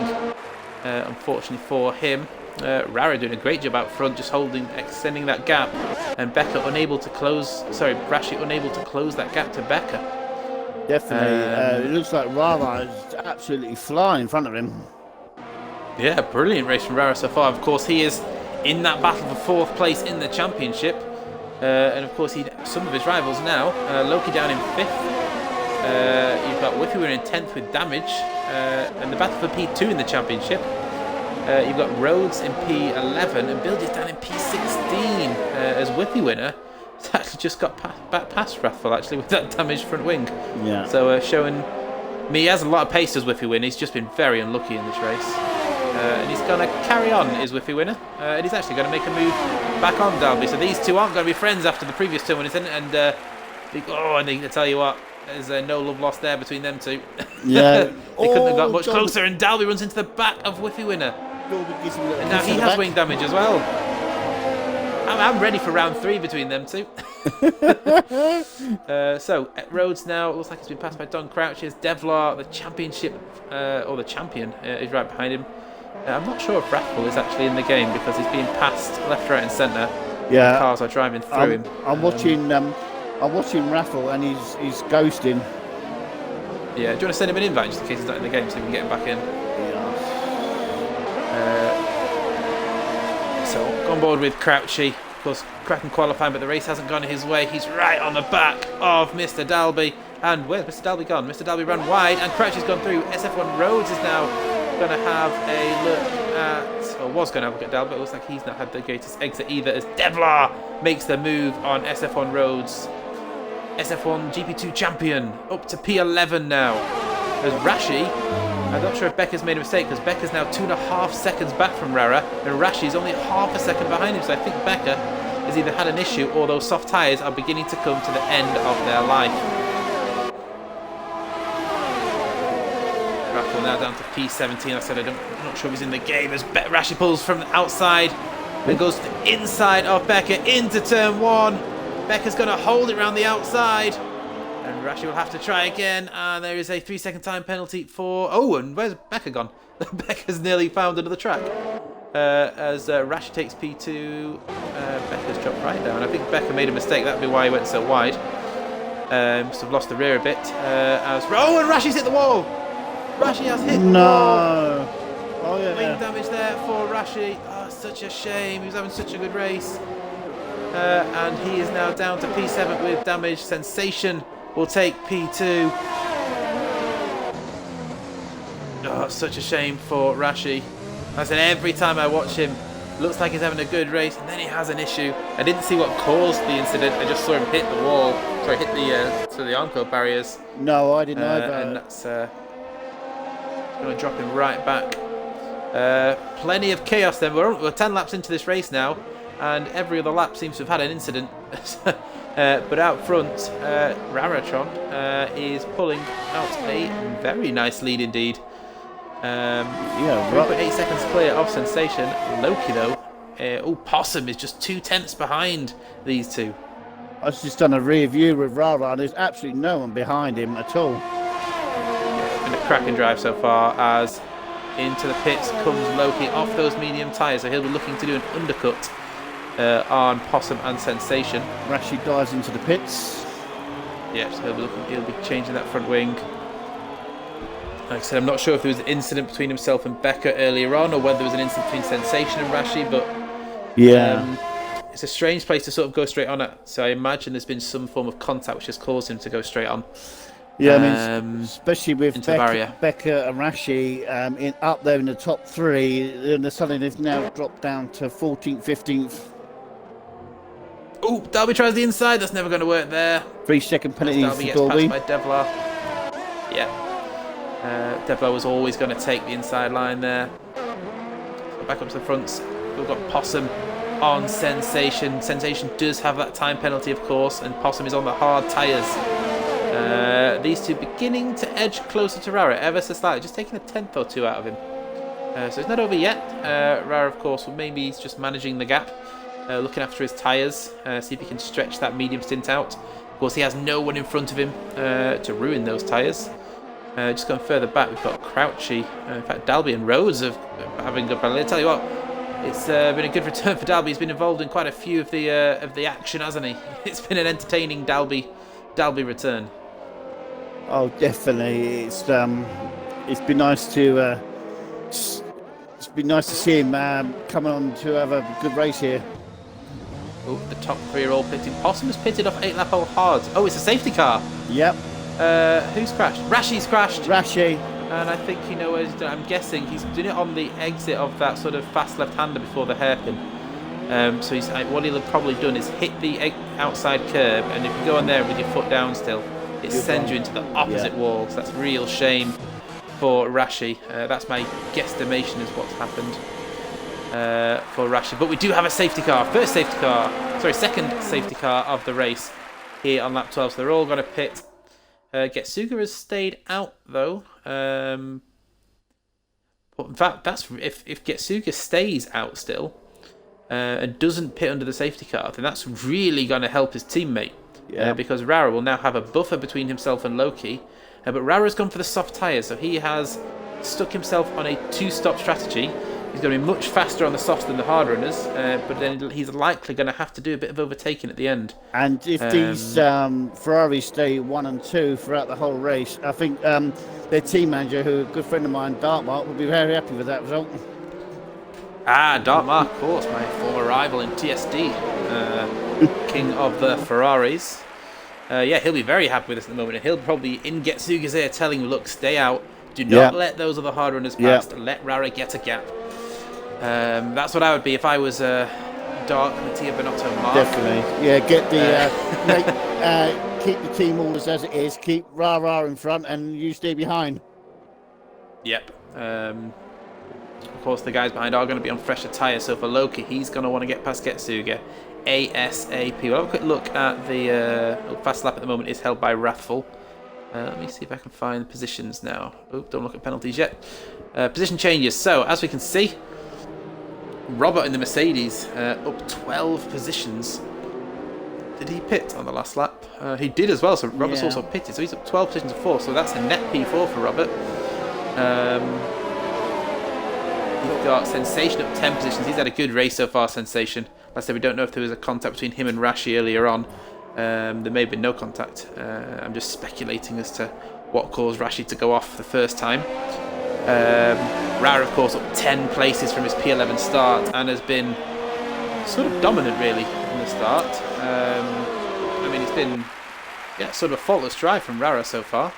Unfortunately for him, Rara doing a great job out front, just extending that gap, and Becker unable to close. Sorry, Rashi unable to close that gap to Becker. Definitely, it looks like Rara is absolutely flying in front of him. Yeah, brilliant race from Rara so far. Of course, he is in that battle for 4th place in the championship. And of course, some of his rivals now. Loki down in 5th. You've got Whiffy winner in 10th with damage. And the battle for P2 in the championship. You've got Rhodes in P11 and Bildy's down in P16 as Whiffy winner. It's actually just got back past Rathful actually with that damaged front wing. Yeah. So showing me he has a lot of pace as Whiffy winner. He's just been very unlucky in this race. And he's going to carry on his Whiffy winner. And he's actually going to make a move back on Dalby. So these two aren't going to be friends after the previous turn incident. And I tell you what, there's no love lost there between them two. Yeah. They couldn't have got much closer. And Dalby runs into the back of Whiffy winner. And now he has wing damage as well. I'm ready for round 3 between them two. So Rhodes now looks like it's been passed by Don Crouch. Here's Devlar, the championship or the champion, is right behind him. I'm not sure if Rathful is actually in the game because he's being passed left, right, and centre. Yeah, cars are driving through him. I'm watching Rathful and he's ghosting. Yeah, do you want to send him an invite just in case he's not in the game so we can get him back in? Yeah. So on board with Crouchy. Of course, cracking qualifying, but the race hasn't gone his way. He's right on the back of Mr. Dalby. And where's Mr. Dalby gone? Mr. Dalby ran wide, and Crouchy's gone through. SF1 Rhodes is now going to have a look at, or was going to have a look at Dalby, but it looks like he's not had the greatest exit either, as Devlar makes the move on SF1 Rhodes. SF1 GP2 champion, up to P11 now. As Rashi, I'm not sure if Becker's made a mistake, because Becker's now 2.5 seconds back from Rara, and Rashi's only half a second behind him, so I think Becker has either had an issue or those soft tyres are beginning to come to the end of their life. Raffle now down to P17. I said I'm not sure if he's in the game as Rashi pulls from the outside, then goes to the inside of Becker into turn 1. Becker's going to hold it around the outside. And Rashi will have to try again, and there is a 3-second time penalty for... Oh, and where's Becker gone? Becker's nearly found another track. As Rashi takes P2, Becker's dropped right down. I think Becker made a mistake, that'd be why he went so wide. Must have lost the rear a bit. And Rashi's hit the wall! Rashi has hit the wall! Oh, yeah. Wing damage there for Rashi. Oh, such a shame, he was having such a good race. And he is now down to P7 with damage. Sensation will take P2. Oh, such a shame for Rashi. I said every time I watch him, looks like he's having a good race, and then he has an issue. I didn't see what caused the incident. I just saw him hit the wall. Sorry, hit the armco barriers. No, I didn't know that. And that's going to drop him right back Plenty of chaos then. We're 10 laps into this race now, and every other lap seems to have had an incident. But out front, Raratron is pulling out a very nice lead indeed. 3.8 seconds clear of Sensation. Loki though, Possum is just 2/10 behind these two. I was just done a rear view with Rara. There's absolutely no one behind him at all. Yeah, it's been a cracking drive so far, as into the pits comes Loki off those medium tyres, so he'll be looking to do an undercut on Possum and Sensation. Rashi dives into the pits. Yeah, so he'll be changing that front wing. Like I said, I'm not sure if there was an incident between himself and Becker earlier on, or whether there was an incident between Sensation and Rashi, but it's a strange place to sort of go straight on at. So I imagine there's been some form of contact which has caused him to go straight on. Yeah, I mean, especially with Becker and Rashi up there in the top three, and suddenly they've now dropped down to 14th, 15th. Oh, Dalby tries the inside. That's never going to work there. 3-second penalty for Dalby gets Dalby. passed by Devlar. Yeah. Devlar was always going to take the inside line there. So back up to the fronts. We've got Possum on Sensation. Sensation does have that time penalty, of course, and Possum is on the hard tyres. These two beginning to edge closer to Rara ever so slightly, just taking a 10th or 2 out of him. So it's not over yet. Rara, of course, maybe he's just managing the gap, looking after his tyres, see if he can stretch that medium stint out. Of course, he has no one in front of him to ruin those tyres. Just going further back, we've got Crouchy. In fact, Dalby and Rhodes have having good battle. I'll tell you what, it's been a good return for Dalby. He's been involved in quite a few of the action, hasn't he? It's been an entertaining Dalby return. Oh, definitely. It's been nice to see him coming on to have a good race here. Oh, the top three are all pitting. Possum has pitted off 8-lap old hards. Oh, it's a safety car. Yep. Who's crashed? Rashi's crashed. Rashi. And I think you know what he's done. I'm guessing he's doing it on the exit of that sort of fast left-hander before the hairpin. So what he'll have probably done is hit the outside curb, and if you go on there with your foot down still, it sends you into the opposite wall. So that's a real shame for Rashi. That's my guesstimation is what's happened for Rashi. But we do have a safety car. Second safety car of the race here on lap 12. So they're all going to pit. Getsuga has stayed out though. But in fact, that's if Getsuga stays out still and doesn't pit under the safety car, then that's really going to help his teammate. Because Rara will now have a buffer between himself and Loki. But Rara's gone for the soft tyres, so he has stuck himself on a 2-stop strategy. He's going to be much faster on the softs than the hard runners, but then he's likely going to have to do a bit of overtaking at the end. And if these Ferraris stay 1 and 2 throughout the whole race, I think their team manager, who a good friend of mine, Dartmark, will be very happy with that result. Dartmark, of course, my former rival in TSD, king of the Ferraris. He'll be very happy with us at the moment, and he'll probably in Getsuga's ear telling him, look, stay out, do not let those other hard runners past, let Rara get a gap. That's what I would be if I was Dark Mattia Benotto Mark. Definitely, get the keep the team orders as it is, keep Rara in front, and you stay behind. Yep. Of course, the guys behind are going to be on fresher tyres, so for Loki, he's going to want to get past Getsuga ASAP. We'll have a quick look at the fast lap at the moment is held by Wrathful. Let me see if I can find the positions now. Oh, don't look at penalties yet. Position changes. So, as we can see, Robert in the Mercedes up 12 positions. Did he pit on the last lap? He did as well, so Robert's also pitted. So he's up 12 positions to 4, so that's a net P4 for Robert. We've got Sensation up 10 positions. He's had a good race so far, Sensation. Like I said, we don't know if there was a contact between him and Rashi earlier on. There may have been no contact. I'm just speculating as to what caused Rashi to go off the first time. Rara, of course, up 10 places from his P11 start and has been sort of dominant, really, from the start. It's been sort of a faultless drive from Rara so far.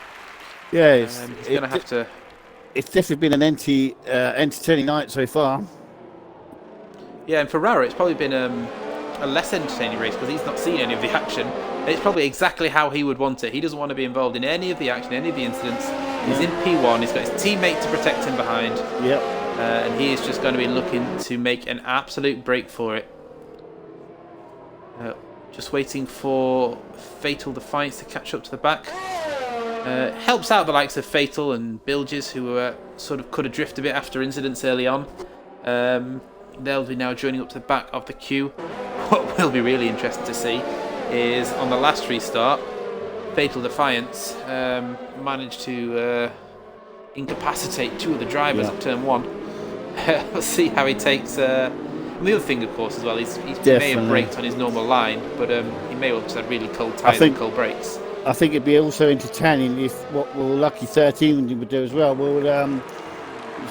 Yeah, he's going to have to... It's definitely been an entertaining night so far. Yeah, and for Rara, it's probably been a less entertaining race because he's not seen any of the action. It's probably exactly how he would want it. He doesn't want to be involved in any of the action, any of the incidents. He's in P1. He's got his teammate to protect him behind. Yep. and he is just going to be looking to make an absolute break for it. Just waiting for Fatal Defiance to catch up to the back. Helps out the likes of Fatal and Bilges, who sort of cut adrift a bit after incidents early on. They'll be now joining up to the back of the queue. What will be really interesting to see is on the last restart, Fatal Defiance managed to incapacitate 2 of the drivers at turn 1. We'll see how he takes. And the other thing, of course, as well, he may have braked on his normal line, but he may have just had really cold tyres and cold brakes. I think it'd be also entertaining if what Lucky 13 would do as well. We'll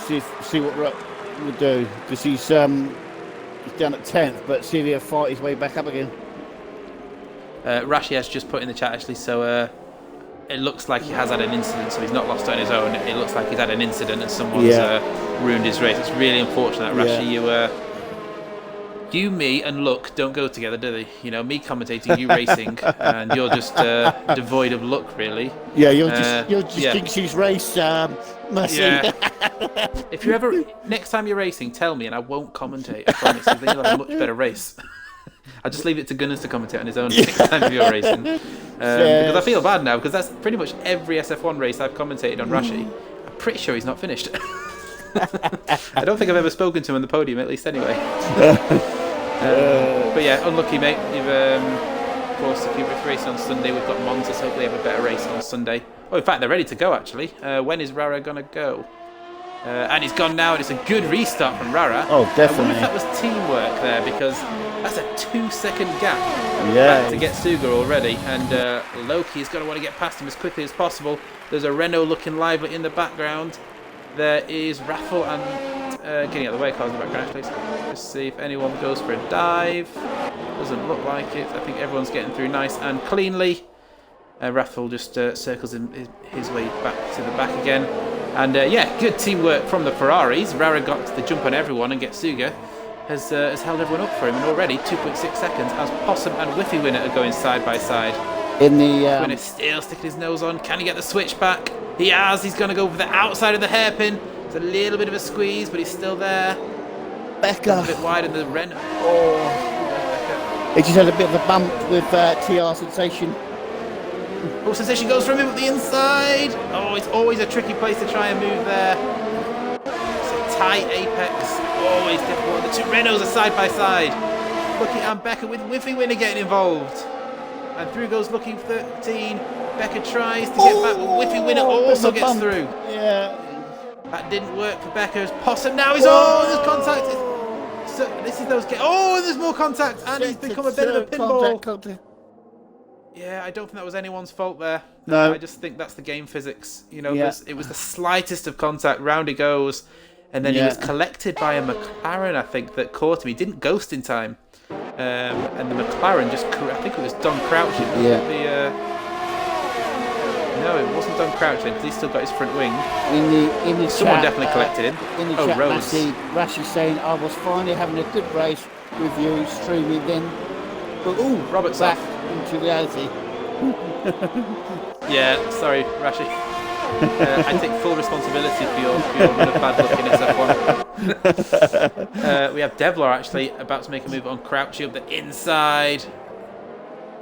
see what Ruck would do, because he's down at 10th, but see if he'll fight his way back up again. Rashi has just put in the chat actually, so it looks like he has had an incident, so he's not lost on his own. It looks like he's had an incident and someone's ruined his race. It's really unfortunate, Rashi. You, me, and Luck don't go together, do they? You know, me commentating, you racing, and you're just devoid of luck, really. Yeah, you're just Jinxie's race, Mercy. Yeah. If you're ever next time you're racing, tell me, and I won't commentate. I promise. I think you'll have a much better race. I'll just leave it to Gunners to commentate on his own next time you're racing, because I feel bad now, because that's pretty much every SF1 race I've commentated on Rashi. I'm pretty sure he's not finished. I don't think I've ever spoken to him on the podium, at least anyway. But yeah, unlucky, mate. You've, of course, if you're racing on Sunday, we've got Monza, so hopefully have a better race on Sunday. Oh, in fact, they're ready to go, actually. When is Rara going to go? And he's gone now, and it's a good restart from Rara. Oh, definitely. I wonder if that was teamwork there, because that's a 2-second gap back to get Suga already. And Loki is going to want to get past him as quickly as possible. There's a Renault looking lively in the background. There is Raffle and getting out of the way, cars in the background, actually. Just see if anyone goes for a dive. Doesn't look like it. I think everyone's getting through nice and cleanly. Raffle just circles his way back to the back again. And yeah, good teamwork from the Ferraris. Rara got the jump on everyone, and Getsuga has held everyone up for him. And already 2.6 seconds as Possum and Whiffy Winner are going side by side. In the Winner still sticking his nose on. Can he get the switch back? He has. He's going to go for the outside of the hairpin. It's a little bit of a squeeze, but he's still there. Becca. A bit wide in the Renault. He just had a bit of a bump with TR Sensation. Oh, Sensation goes for him at the inside. Oh, it's always a tricky place to try and move there. It's a tight apex. Always difficult. The two Renaults are side by side. Lucky and Becca with Whiffy Winner getting involved. And through goes Lucky 13. Becca tries to get back, but Whiffy Winner also gets through. Yeah. That didn't work for Becca's Possum. Now he's there's contact. So this is those. There's more contact, and he's become a bit of a pinball. Contact. Yeah, I don't think that was anyone's fault there. No, I just think that's the game physics. You know, it was the slightest of contact. Round he goes, and then he was collected by a McLaren, I think, that caught him. He didn't ghost in time, and the McLaren just. I think it was Don Crouching. No, it wasn't Don Crouching because he's still got his front wing. In the someone chat, definitely collected him. In the chat, Rose. Rashi saying, I was finally having a good race with you streaming then. But Robert's back off. into reality. Yeah, sorry, Rashi. I take full responsibility for your run of bad luck in SF1. We have Devlar actually about to make a move on Crouchy up the inside.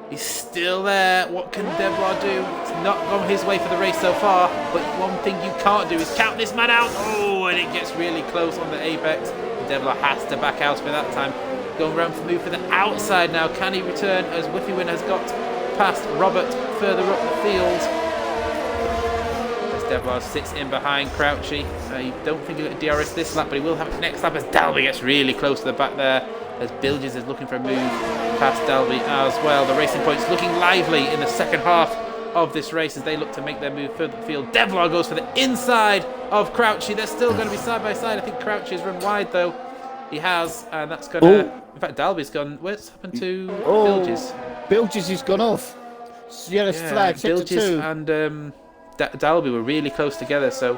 He's still there. What can Devlar do? It's not gone his way for the race so far, but one thing you can't do is count this man out. Oh, and it gets really close on the apex. Devlar has to back out for that time. Going around for move for the outside now. Can he return as Whiffy Winner has got past Robert further up the field? As Devlar sits in behind Crouchy. I don't think he'll get a DRS this lap, but he will have it next lap as Dalby gets really close to the back there. As Bilges is looking for a move past Dalby as well. The Racing Point's looking lively in the second half of this race as they look to make their move further field. Devlar goes for the inside of Crouchy. They're still going to be side by side. I think Crouchy has run wide though. He has, and that's going to... In fact, Dalby's gone... What's happened to Bilges? Bilges has gone off. Yellow flag, Bilges and Dalby were really close together, so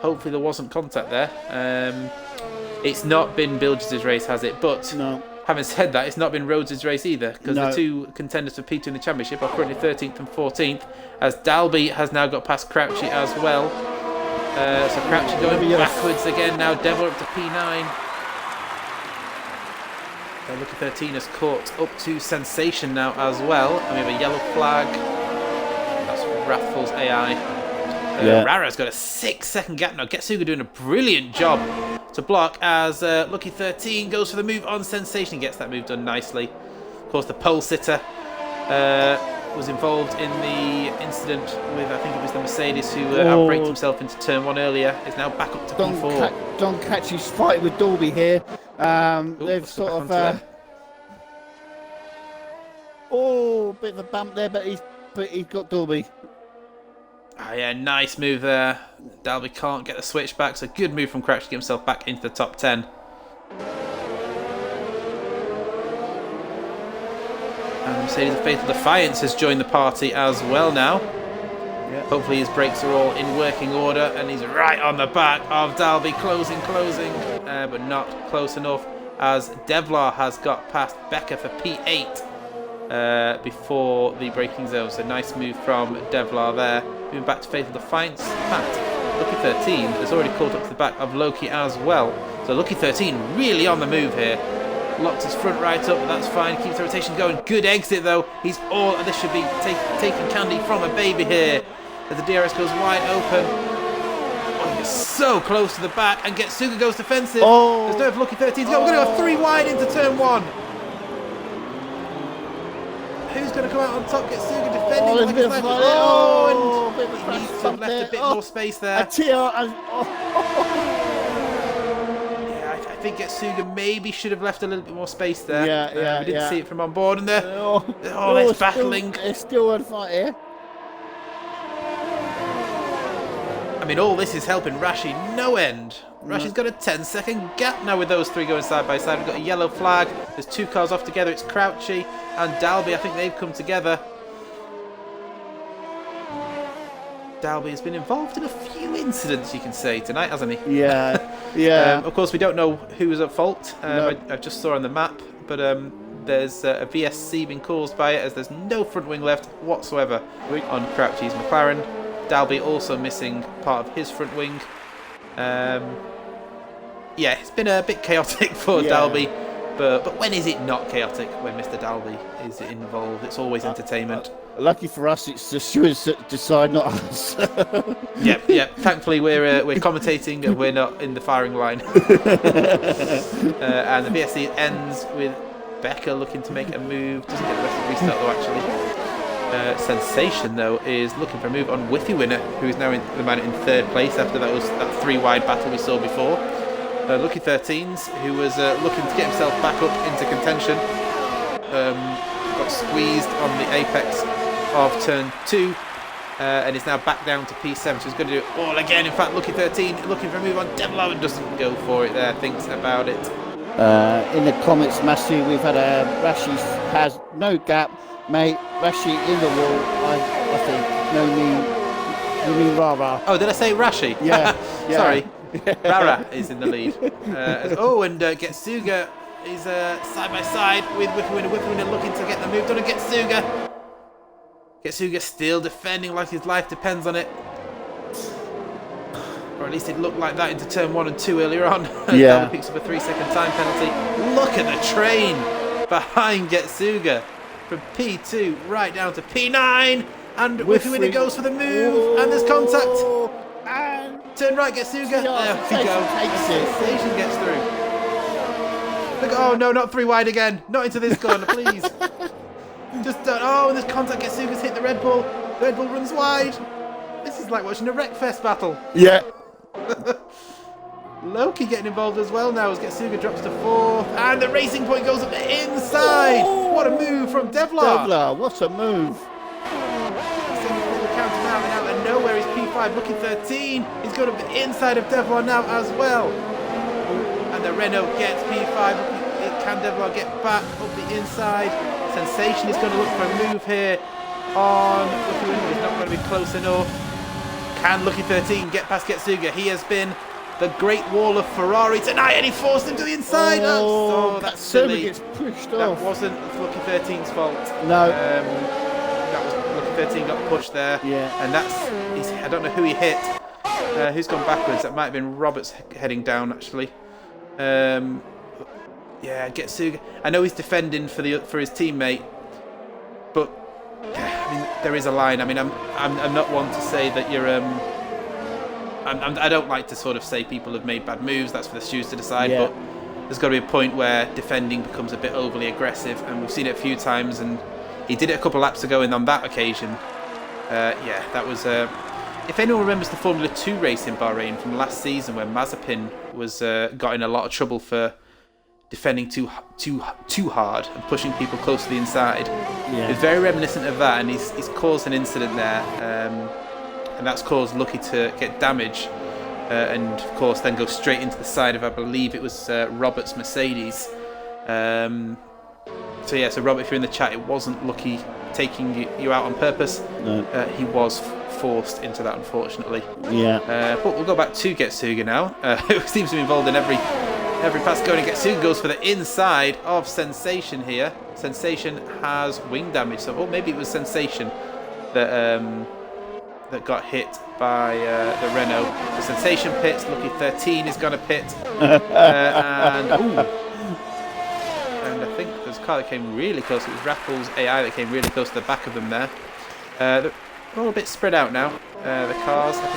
hopefully there wasn't contact there. It's not been Bilges' race, has it? But having said that, it's not been Rhodes' race either, because the two contenders for P2 in the championship are currently 13th and 14th, as Dalby has now got past Crouchy as well. So Crouchy going backwards again now. Devil up to P9. Lucky 13 has caught up to Sensation now as well. And we have a yellow flag. That's Wrathful's AI. Rara's got a 6-second gap now. Getsuga doing a brilliant job to block as Lucky 13 goes for the move on Sensation. Gets that move done nicely. Of course, the pole sitter was involved in the incident with, I think it was the Mercedes who outbraked himself into turn 1 earlier. Is now back up to P4. Don Catchy's fighting with Dolby here. They've sort of bit of a bump there, but he's got Dolby. Oh yeah, nice move there. Dalby can't get the switch back, so good move from Crouch to get himself back into the top 10. And Mercedes Fatal Defiance has joined the party as well now. Yep. Hopefully his brakes are all in working order, and he's right on the back of Dalby, closing, but not close enough as Devlar has got past Becker for P8 before the braking zone. So nice move from Devlar there. Moving back to Fatal Defiance. In fact, Lucky 13 has already caught up to the back of Loki as well. So Lucky 13 really on the move here. Locked his front right up, but that's fine. Keeps the rotation going. Good exit though. He's all. This should be taking candy from a baby here. As the DRS goes wide open. Oh, he's so close to the back, and Getsuga goes defensive. There's no Lucky 13's go. We're going to go 3 wide into turn 1. Who's going to come out on top? Getsuga defending like it's like and he needs to have left a bit more space there. I think Getsuga maybe should have left a little bit more space there. We didn't see it from on board, and they're battling. It's still on fight here. I mean, all this is helping Rashi no end. Rashi's got a 10-second gap now with those 3 going side by side. We've got a yellow flag. There's 2 cars off together. It's Crouchy and Dalby. I think they've come together. Dalby has been involved in a few incidents, you can say, tonight, hasn't he? Yeah. Of course, we don't know who was at fault. I just saw on the map, but there's a VSC being caused by it, as there's no front wing left whatsoever on Crouchy's McLaren. Dalby also missing part of his front wing. It's been a bit chaotic for Dalby, but when is it not chaotic when Mr. Dalby is involved? It's always entertainment. Lucky for us, it's the stewards that decide, not us. Yep. Thankfully, we're commentating and we're not in the firing line. And the VSC ends with Becker looking to make a move. Doesn't get the rest of the restart though, actually. Sensation though is looking for a move on Whiffy Winner, who is now in 3rd place after that 3 wide battle we saw before. Lucky 13s, who was looking to get himself back up into contention, got squeezed on the apex of turn 2 and is now back down to P7, so he's going to do it all again. In fact, Lucky 13 looking for a move on Devlar and doesn't go for it there, thinks about it. In the comments, Matthew, we've had Rashi has no gap. Mate, Rashi in the wall, I think. No, you mean Rara. Oh, did I say Rashi? Yeah. Sorry. Rara is in the lead. And Getsuga is side by side with Whiffy Winner looking to get the move done. And Getsuga still defending like his life depends on it. Or at least it looked like that into turn 1 and 2 earlier on. Dalby picks up a 3-second time penalty. Look at the train behind Getsuga. From P2 right down to P9, and Whiffy Winner goes for the move, and there's contact. And turn right, Getsuga. There we go. Sensation gets through. Look, oh no, not 3 wide again. Not into this gun, please. Just don't. Oh, and there's contact. Getsuga's hit the Red Bull. The Red Bull runs wide. This is like watching a Wreckfest battle. Yeah. Loki getting involved as well now as Getsuga drops to 4th, and the racing point goes up the inside. What a move from Devlar! What a move! Sending a little counter now, and out of nowhere is P5 looking 13. He's going up the inside of Devlar now as well, and the Renault gets P5. Can Devlar get back up the inside? Sensation is going to look for a move here on Lucky Winner. He's not going to be close enough. Can Lucky 13 get past Getsuga? He has been the Great Wall of Ferrari tonight, and he forced him to the inside. That's silly. Gets pushed that off. Wasn't Lucky 13's fault. No. That was Lucky 13 got pushed there. Yeah. And I don't know who he hit. Who's gone backwards? That might have been Roberts heading down, actually. Yeah, Getsuga. I know he's defending for his teammate, but I mean, there is a line. I mean, I'm not one to say that you're. I don't like to sort of say people have made bad moves. That's for the stewards to decide. Yeah. But there's got to be a point where defending becomes a bit overly aggressive, and we've seen it a few times. And he did it a couple of laps ago, and on that occasion, yeah, that was. If anyone remembers the Formula 2 race in Bahrain from last season, where Mazepin was got in a lot of trouble for defending too hard and pushing people close to the inside, it's very reminiscent of that, and he's caused an incident there, and that's caused Lucky to get damage, and of course then go straight into the side of, I believe it was Robert's Mercedes. So yeah, so Robert, if you're in the chat, it wasn't Lucky taking you out on purpose. No. He was forced into that, unfortunately. Yeah. But we'll go back to Getsuga now, who seems to be involved in every pass going. And Getsuga goes for the inside of Sensation here. Sensation has wing damage, so maybe it was Sensation that got hit by the Renault. The Sensation pits. Lucky 13 is going to pit, and I think there's a car that came really close. It was Raffles AI that came really close to the back of them there. They're all a bit spread out now, the cars. I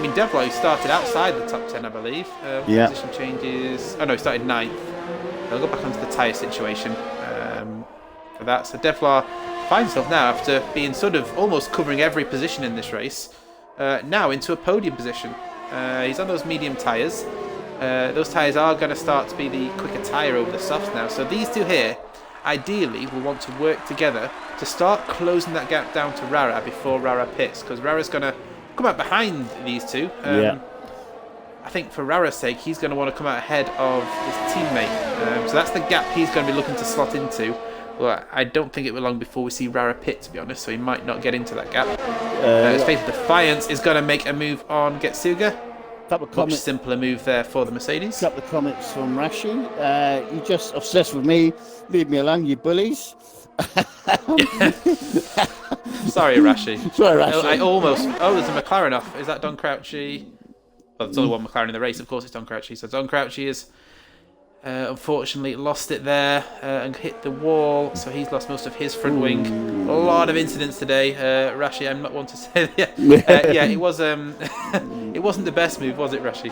think Devlar, who started outside the top 10, I believe. Position changes. Oh no, he started 9th. I'll go back onto the tyre situation for that. So Devlar finds himself now, after being sort of almost covering every position in this race, now into a podium position. He's on those medium tyres. Those tyres are going to start to be the quicker tyre over the softs now. So these two here, ideally, will want to work together to start closing that gap down to Rara before Rara pits, because Rara's going to come out behind these two. I think for Rara's sake, he's going to want to come out ahead of his teammate. So that's the gap he's going to be looking to slot into. Well, I don't think it will be long before we see Rara pit, to be honest, so he might not get into that gap. His Faith of Defiance is going to make a move on Getsuga. Much simpler move there for the Mercedes. Couple of comments from Rashi. You just obsessed with me. Leave me alone, you bullies. Sorry, Rashi. Sorry, Rashi. I almost. Oh, there's a McLaren off. Is that Don Crouchy? Well, there's only one McLaren in the race. Of course, it's Don Crouchy. So Don Crouchy is unfortunately lost it there and hit the wall. So he's lost most of his front wing. A lot of incidents today. Rashi, I'm not one to say that. Yeah, it was. It wasn't the best move, was it, Rashi?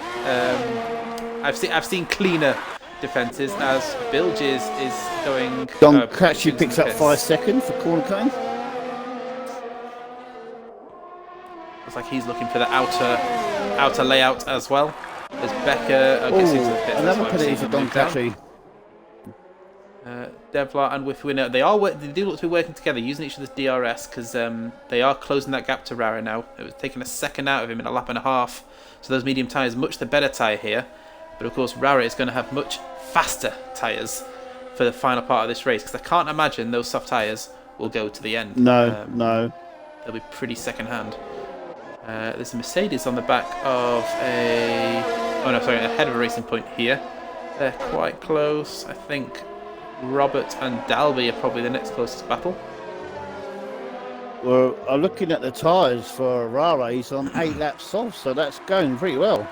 I've seen cleaner defences, as Bilges is going. Don Crouchy picks up 5 seconds for corner cone. Looks like he's looking for the outer layout as well. There's Becker. Another penalty for Don Crouchy. Devlar and Whiffwinner, they do look to be working together, using each other's DRS, because they are closing that gap to Rara now. It was taking a second out of him in a lap and a half. So those medium tyres, much the better tyre here. But of course, Rara is going to have much faster tyres for the final part of this race, because I can't imagine those soft tyres will go to the end. No. They'll be pretty second hand. There's a Mercedes on the back of ahead of a Racing Point here. They're quite close. I think Robert and Dalby are probably the next closest battle. Well, I'm looking at the tyres for Rara. He's on 8 laps off, so that's going pretty well.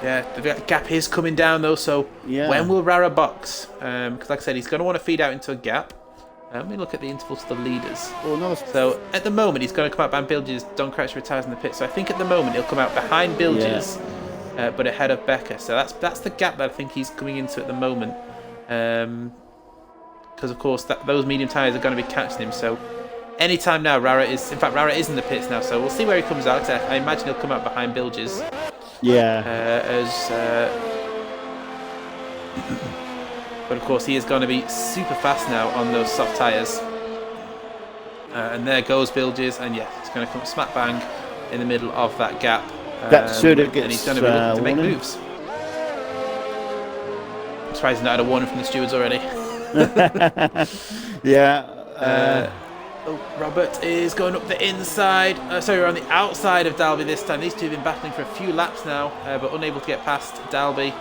Yeah, the gap is coming down though, so when will Rara box? Because like I said, he's going to want to feed out into a gap. Let me look at the intervals to the leaders. So at the moment, he's going to come out behind Bilges. Don Crouch retires in the pit. So I think at the moment he'll come out behind Bilges, but ahead of Becker. So that's the gap that I think he's coming into at the moment. Because of course those medium tyres are going to be catching him. So anytime now, Rara is in the pits now. So we'll see where he comes out. I imagine he'll come out behind Bilges. But of course, he is going to be super fast now on those soft tyres. And there goes Bilges, and he's going to come smack bang in the middle of that gap. That should have and he's going to be looking to make moves. I'm surprised he's not had a warning from the stewards already. Robert is going up the inside. We're on the outside of Dalby this time. These two have been battling for a few laps now, but unable to get past Dalby.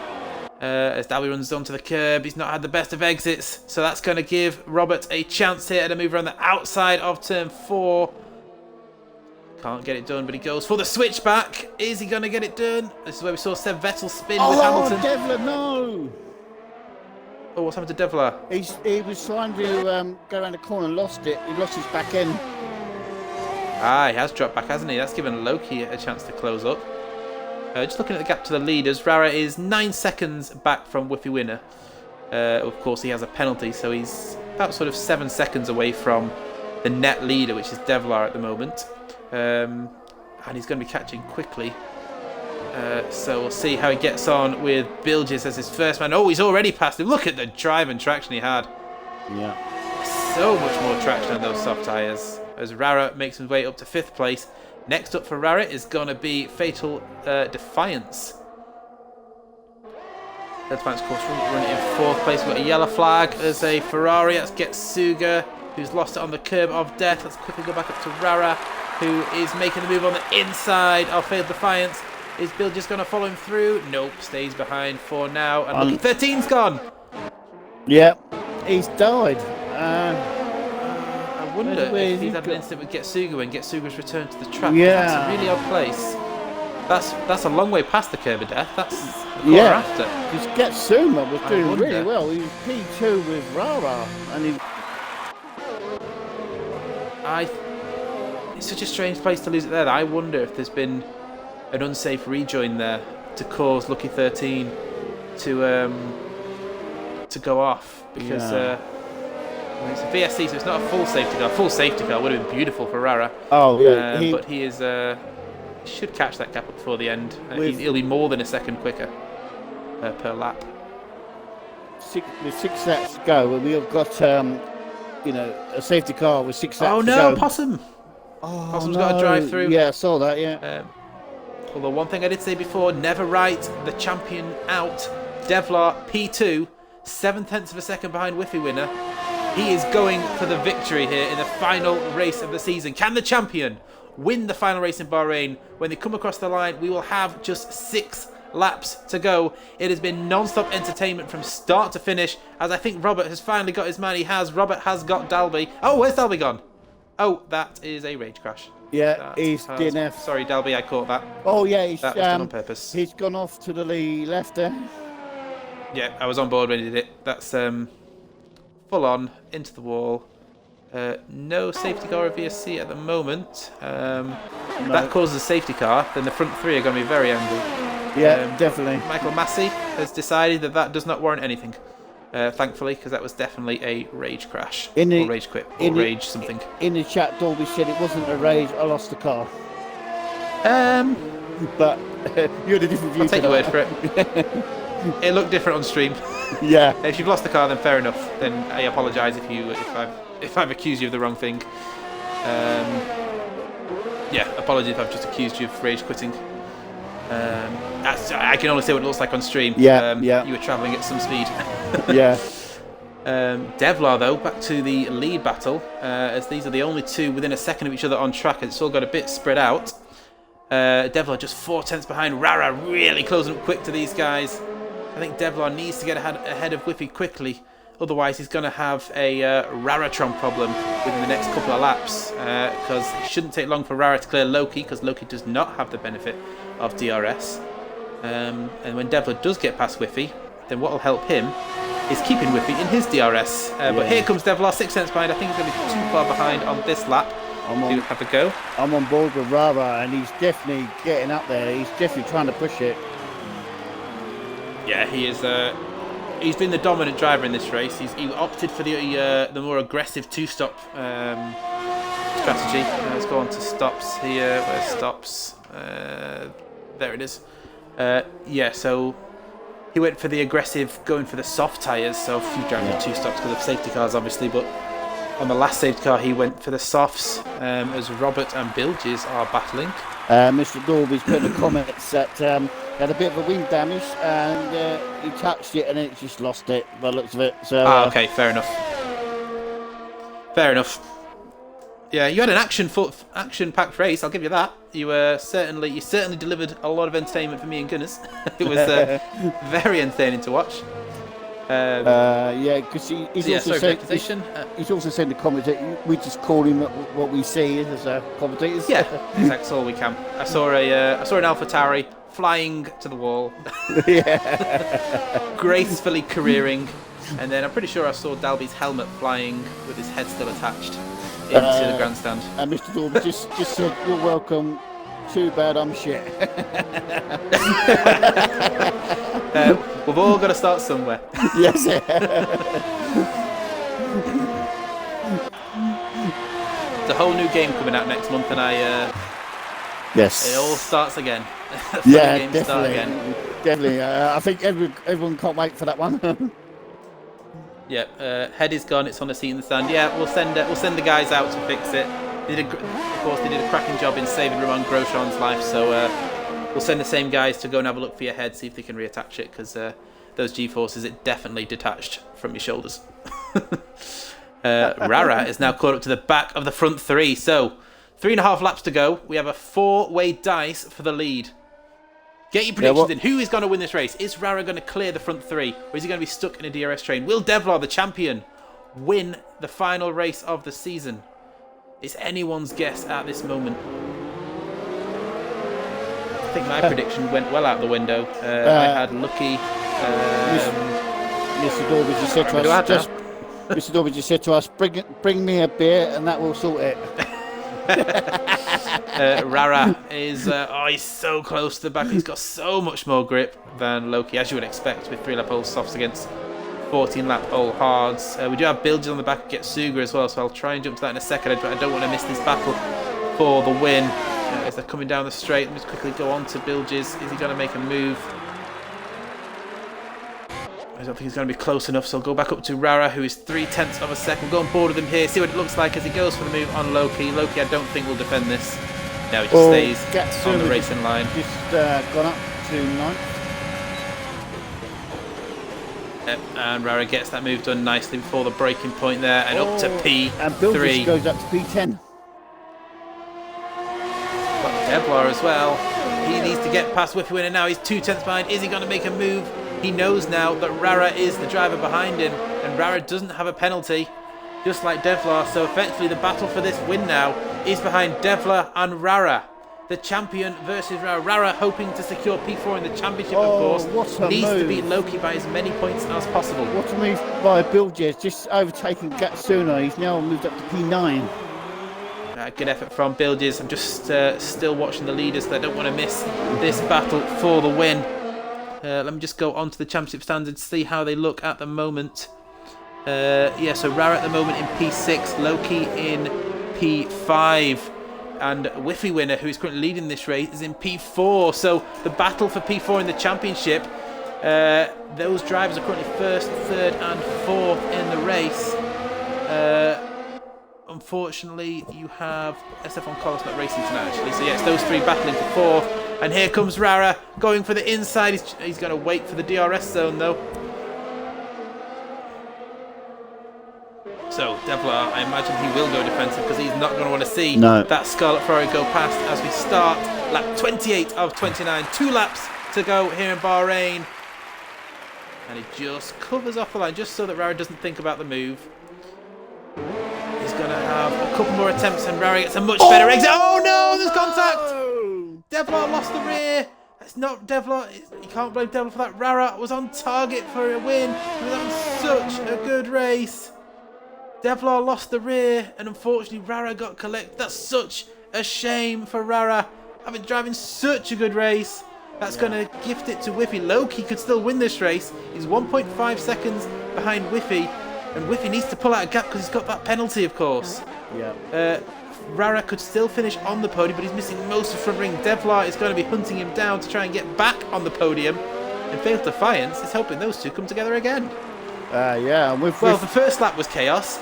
As Dalby runs onto the curb, he's not had the best of exits, so that's going to give Robert a chance here to move around the outside of turn 4. Can't get it done, but he goes for the switchback. Is he going to get it done? This is where we saw Seb Vettel spin with Hamilton. Devler, no! Oh, what's happened to Devler? He was trying to go around the corner and lost it. He lost his back end. Ah, he has dropped back, hasn't he? That's given Loki a chance to close up. Just looking at the gap to the leaders, Rara is 9 seconds back from Whiffy winner. Of course, he has a penalty, so he's about sort of 7 seconds away from the net leader, which is Devlar at the moment. And he's going to be catching quickly. So we'll see how he gets on with Bilges as his first man. Oh, he's already passed him. Look at the drive and traction he had. Yeah. So much more traction on those soft tyres. As Rara makes his way up to 5th place. Next up for Rara is going to be Fatal Defiance. Defiance, of course, running in 4th place. We've got a yellow flag. There's a Ferrari. That's Getsuga, who's lost it on the curb of death. Let's quickly go back up to Rara, who is making the move on the inside of Fatal Defiance. Is Bill just going to follow him through? Nope, stays behind for now. And look, 13's gone. Yeah, he's died. I wonder if he's had an incident with Getsuga when Getsuga's returned to the track. Yeah. That's a really odd place. That's a long way past the curb of death. That's the corner after. Because Getsuma was doing really well. He was P2 with Rara, and he. It's such a strange place to lose it there. I wonder if there's been an unsafe rejoin there to cause Lucky 13 to go off, because it's a VSC, so it's not a full safety car. Full safety car would have been beautiful for Rara. Oh yeah, but he is he should catch that gap up before the end. He'll be more than a second quicker per lap. With 6 laps to go, and we've got a safety car with 6 laps to go. Oh no, Possum! Possum's got to drive through. Yeah, I saw that. Yeah. Although one thing I did say before, never write the champion out. Devlar P2, 7/10 of a second behind Whiffy winner. He is going for the victory here in the final race of the season. Can the champion win the final race in Bahrain? When they come across the line, we will have just 6 laps to go. It has been non-stop entertainment from start to finish, as I think Robert has finally got his man. Robert has got Dalby. Oh, where's Dalby gone? Oh, that is a rage crash. Yeah, he's DNF. Sorry, Dalby, I caught that. Oh yeah, that was done on purpose. He's gone off to the left there. Yeah, I was on board when he did it. That's full on into the wall. No safety car or VSC at the moment. That causes a safety car. Then the front 3 are going to be very angry. Yeah, definitely. Michael Massey has decided that does not warrant anything. Thankfully, because that was definitely a rage crash. Or rage quit. Or rage something. In the chat, Dolby said it wasn't a rage, I lost the car. But you had a different view. I'll take your word for it. It looked different on stream. Yeah. If you've lost the car, then fair enough. Then I apologise if I've accused you of the wrong thing. Yeah, apologies if I've just accused you of rage quitting. I can only say what it looks like on stream. Yeah, You were travelling at some speed. Yeah. Devlar, though, back to the lead battle, as these are the only 2 within a second of each other on track, and it's all got a bit spread out. Devlar just 4/10 behind Rara, really closing up quick to these guys. I think Devlar needs to get ahead of Whiffy quickly, otherwise he's going to have a Raratron problem within the next couple of laps, because it shouldn't take long for Rara to clear Loki, because Loki does not have the benefit of DRS. And when Devlar does get past Whiffy, then what will help him is keeping Whiffy in his DRS. But here comes Devlar, 6 behind. I think he's going to be too far behind on this lap to have a go. I'm on board with Rara, and he's definitely getting up there. He's definitely trying to push it. Yeah, he is. He's been the dominant driver in this race. He opted for the more aggressive 2-stop strategy. Let's go on to stops here. Where's stops? There it is. Yeah, so he went for the aggressive, going for the soft tyres. So a few driving 2 stops because of safety cars, obviously. But on the last safety car, he went for the softs, as Robert and Bilges are battling. Mr. Dolby's put in the comments that he had a bit of a wing damage, and he touched it and then it just lost it by the looks of it. So, okay, fair enough. Fair enough. Yeah, you had an action-packed race. I'll give you that. You certainly delivered a lot of entertainment for me and Gunners. It was very entertaining to watch. Yeah, because he's Yeah, also sorry for said accusation. he's also said in the comments that we just call him what we see as commentators. Yeah, exactly. That's all we can. I saw an AlphaTauri flying to the wall, Yeah. gracefully careering, and then I'm pretty sure I saw Dalby's helmet flying with his head still attached into the grandstand. And Mr. Dorby just said, "You're welcome. Too bad I'm shit." We've all got to start somewhere. Yes. It's a whole new game coming out next month, and Yes. it all starts again. Yeah, games definitely. start again. Definitely. I think everyone can't wait for that one. Yeah, head is gone. It's on the seat in the stand. Yeah, we'll send the guys out to fix it. They did a cracking job in saving Romain Grosjean's life. So we'll send the same guys to go and have a look for your head, see if they can reattach it, because those G-forces, it definitely detached from your shoulders. Rara is now caught up to the back of the front three. So 3.5 laps to go. We have a 4-way dice for the lead. Get your predictions in. Who is going to win this race? Is Rara going to clear the front three? Or is he going to be stuck in a DRS train? Will Devlar, the champion, win the final race of the season? It's anyone's guess at this moment. I think my prediction went well out the window. I had lucky... Mr. Dorby just said to us, Mr. Dorby just said to us, bring me a beer and that will sort it. Rara is he's so close to the back. He's got so much more grip than Loki, as you would expect, with 3-lap old softs against 14-lap old hards. We do have Bilges on the back at Getsuga as well, so I'll try and jump to that in a second, but I don't want to miss this battle for the win. As they're coming down the straight, let me just quickly go on to Bilges. Is he going to make a move? I don't think he's going to be close enough, so I'll go back up to Rara, who is 0.3 of a second. Go on board with him here, see what it looks like as he goes for the move on Loki. Loki, I don't think will defend this. No, he just stays on the racing line. Just gone up to 9th. Yep, and Rara gets that move done nicely before the breaking point there, and up to P3. And Bilges goes up to P10. Got Devlar as well. He needs to get past Whiffy Winner now. He's 0.2 behind. Is he going to make a move? He knows now that Rara is the driver behind him, and Rara doesn't have a penalty, just like Devlar. So effectively the battle for this win now is behind Devlar and Rara. The champion versus Rara. Rara hoping to secure P4 in the championship, of course. Needs to beat Loki by as many points as possible. What a move by Bilges, just overtaking Gatsuna. He's now moved up to P9. Good effort from Bilges. I'm just still watching the leaders, so I don't want to miss this battle for the win. Let me just go on to the championship standards, see how they look at the moment. Yeah, so Rara at the moment in P6, Loki in P5, and Whiffy Winner, who is currently leading this race, is in P4. So the battle for P4 in the championship, those drivers are currently 1st, 3rd and 4th in the race. Unfortunately, you have Estefan Carlos not racing tonight, actually. So yes, those three battling for 4th. And here comes Rara, going for the inside. He's going to wait for the DRS zone, though. So, Devlar, I imagine he will go defensive, because he's not going to want to see that Scarlet Ferrari go past as we start lap 28 of 29. 2 laps to go here in Bahrain. And he just covers off the line, just so that Rara doesn't think about the move. He's going to have a couple more attempts, and Rara gets a much better exit. Oh no, there's contact! Devlar lost the rear. That's not Devlar. You can't blame Devlar for that. Rara was on target for a win. He was having such a good race. Devlar lost the rear, and unfortunately Rara got collected. That's such a shame for Rara. I've been driving such a good race. That's going to gift it to Whiffy. Loki could still win this race. He's 1.5 seconds behind Whiffy, and Whiffy needs to pull out a gap because he's got that penalty, of course. Yeah. Rara could still finish on the podium, but he's missing most of the front ring. Devlar is going to be hunting him down to try and get back on the podium. And Failed Defiance is hoping those two come together again. Yeah. The first lap was chaos.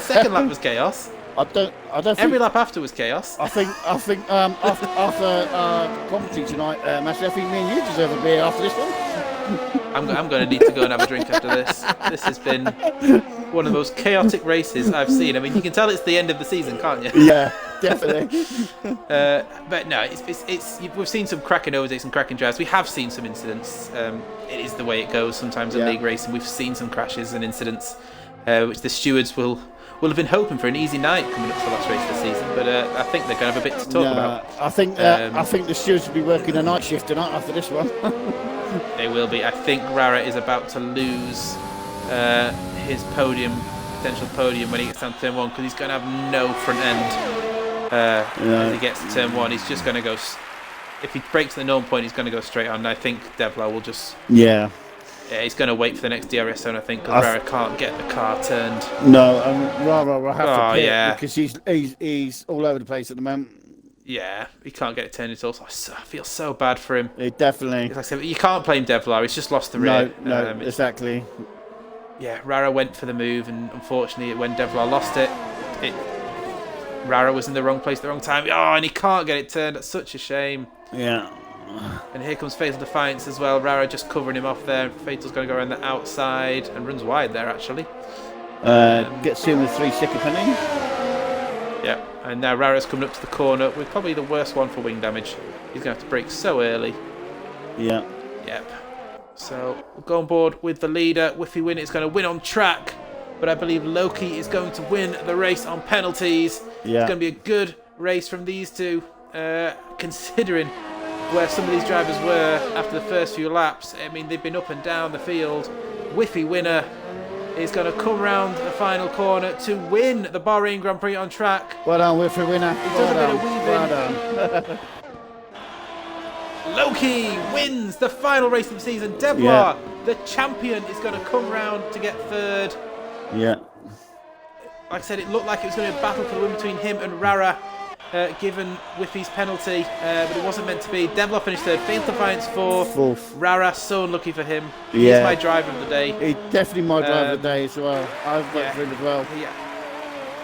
Second lap was chaos. I don't think every lap after was chaos. I think after commentary tonight, Master, I think me and you deserve a beer after this one. I'm going to need to go and have a drink after this. This has been one of the most chaotic races I've seen. I mean, you can tell it's the end of the season, can't you? Yeah, definitely. But no, we've seen some cracking overtakes and cracking drives. We have seen some incidents. It is the way it goes sometimes in league racing. We've seen some crashes and incidents, which the stewards will have been hoping for an easy night coming up to the last race of the season. But I think they're going to have a bit to talk about. I think the stewards will be working a night shift tonight after this one. They will be. I think Rara is about to lose his potential podium when he gets down to turn 1, because he's going to have no front end as he gets to turn 1. He's just going to go. If he breaks the norm point, he's going to go straight on. And I think Devlar will just. Yeah, he's going to wait for the next DRS zone, I think, because Rara can't get the car turned. No, Rara will have to pit because he's all over the place at the moment. Yeah, he can't get it turned at all. So I feel so bad for him. Definitely. Like I said, you can't blame Devlar. He's just lost the rear. No, exactly. Yeah, Rara went for the move, and unfortunately, when Devlar lost it, Rara was in the wrong place at the wrong time. Oh, and he can't get it turned. That's such a shame. Yeah. And here comes Fatal Defiance as well. Rara just covering him off there. Fatal's going to go around the outside and runs wide there, actually. Gets in with 3 second penalty. Yeah, and now Rara's coming up to the corner with probably the worst one for wing damage. He's going to have to brake so early. Yeah. Yep. So we'll go on board with the leader. Whiffy Win is going to win on track, but I believe Loki is going to win the race on penalties. Yeah. It's going to be a good race from these two, considering where some of these drivers were after the first few laps. I mean, they've been up and down the field. Whiffy Winner is going to come round the final corner to win the Bahrain Grand Prix on track. Well done, Whiffy Winner. He does a bit of weaving. Well done. Loki wins the final race of the season. Devlar, the champion, is going to come round to get third. Yeah. Like I said, it looked like it was going to be a battle for the win between him and Rara, given Whiffy's penalty, but it wasn't meant to be. Devlar finished third, Fatal Defiance fourth. Rara, so unlucky for him. He's my driver of the day. He's definitely my driver of the day as well. I've voted for him as well.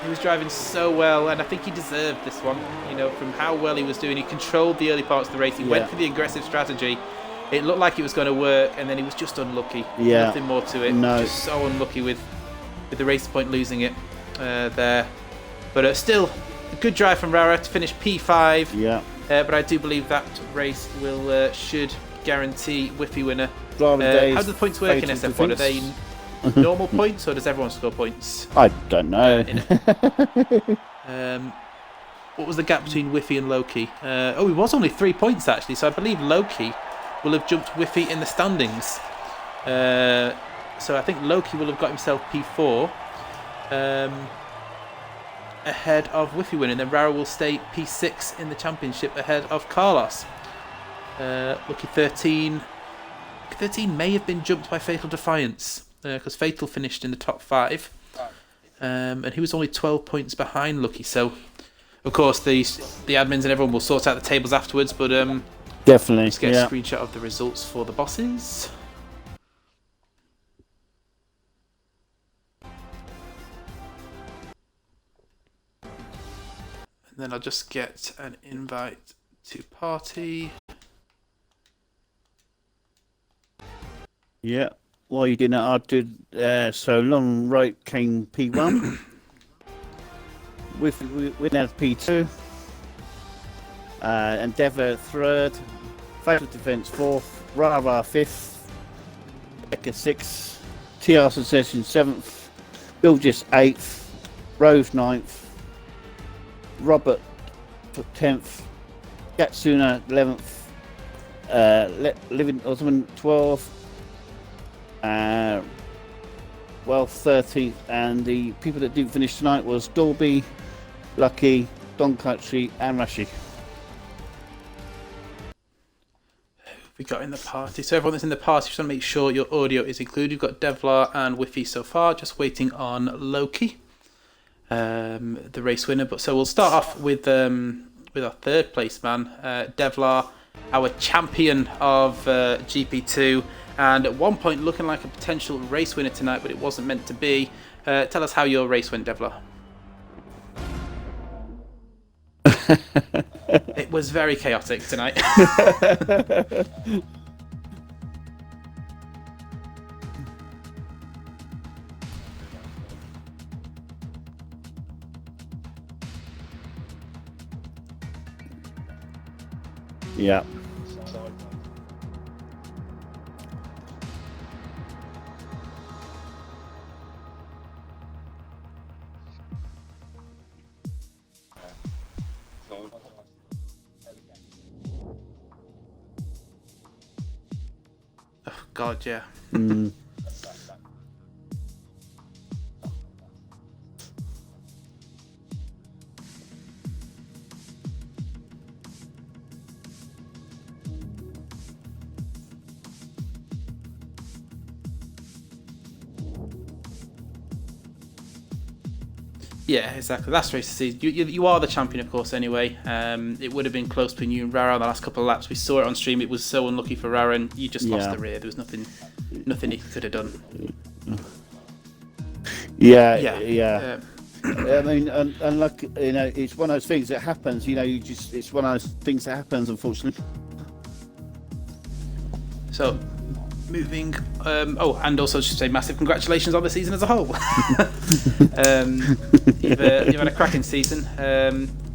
He was driving so well, and I think he deserved this one. You know, from how well he was doing, he controlled the early parts of the race. He went for the aggressive strategy. It looked like it was going to work, and then he was just unlucky. Yeah. Nothing more to it. No. Just so unlucky with the race point losing it there. But still, a good drive from Rara to finish P5. Yeah. But I do believe that race should guarantee Whiffy Winner. How do the points work in SF1? Are they normal points, or does everyone score points? I don't know. What was the gap between Whiffy and Loki? It was only 3 points actually, so I believe Loki will have jumped Whiffy in the standings. So I think Loki will have got himself P4 ahead of Whiffy Win, and then Rara will stay P6 in the championship ahead of Carlos. Lucky 13 may have been jumped by Fatal Defiance, because Fatal finished in the top 5, and he was only 12 points behind Lucky. So of course the admins and everyone will sort out the tables afterwards, but definitely let's get a screenshot of the results for the bosses. And then I'll just get an invite to party. Yeah. While you did that, I did. So Long Right came P1. with P2. Endeavour third. Fatal Defence fourth. Rara fifth. Becca sixth. TR Succession seventh. Bilgis eighth. Rose ninth. Robert 10th. Gatsuna 11th. Living Osman 12th. Well, 13th, and the people that didn't finish tonight was Dolby, Lucky, Don Country, and Rashi. We got in the party. So everyone that's in the party, just want to make sure your audio is included. We've got Devlar and Whiffy so far, just waiting on Loki, the race winner. But so we'll start off with our third place man, Devlar, our champion of GP2. And at one point looking like a potential race winner tonight, but it wasn't meant to be. Tell us how your race went, Devlar. It was very chaotic tonight. Yeah. Oh God, yeah. Mm. Yeah, exactly. Last race of the season. You are the champion, of course, anyway. It would have been close between you and Rara on the last couple of laps. We saw it on stream. It was so unlucky for Rara, and you just lost the rear. There was nothing he could have done. Yeah. I mean, and like, you know, it's one of those things that happens. You know, it's one of those things that happens, unfortunately. So, moving. And also just say massive congratulations on the season as a whole. You've had a cracking season.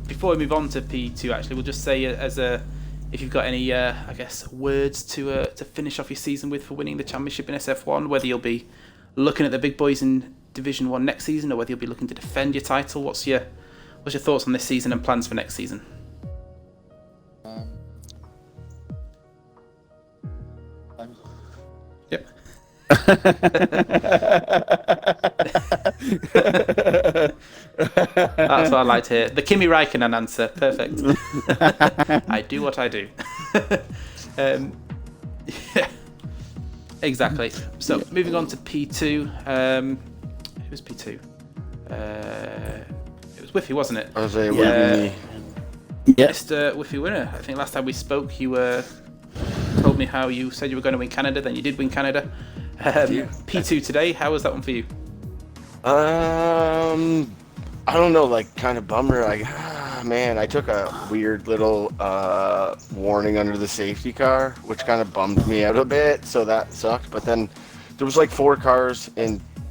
Before we move on to P2, actually, we'll just say if you've got any, I guess, words to finish off your season with for winning the championship in SF1, whether you'll be looking at the big boys in Division 1 next season, or whether you'll be looking to defend your title. What's your thoughts on this season and plans for next season? Yep. That's what I like to hear. The Kimi Räikkönen answer. Perfect. I do what I do. Yeah. Exactly. So, moving on to P2. Who's P2? It was Whiffy, wasn't it? Yeah. Mr. Whiffy winner. I think last time we spoke, you told me how you said you were going to win Canada, then you did win Canada. P2 today, how was that one for you? I don't know, like, kind of bummer. Like, man, I took a weird little warning under the safety car, which kind of bummed me out a bit, so that sucked. But then there was like 4 cars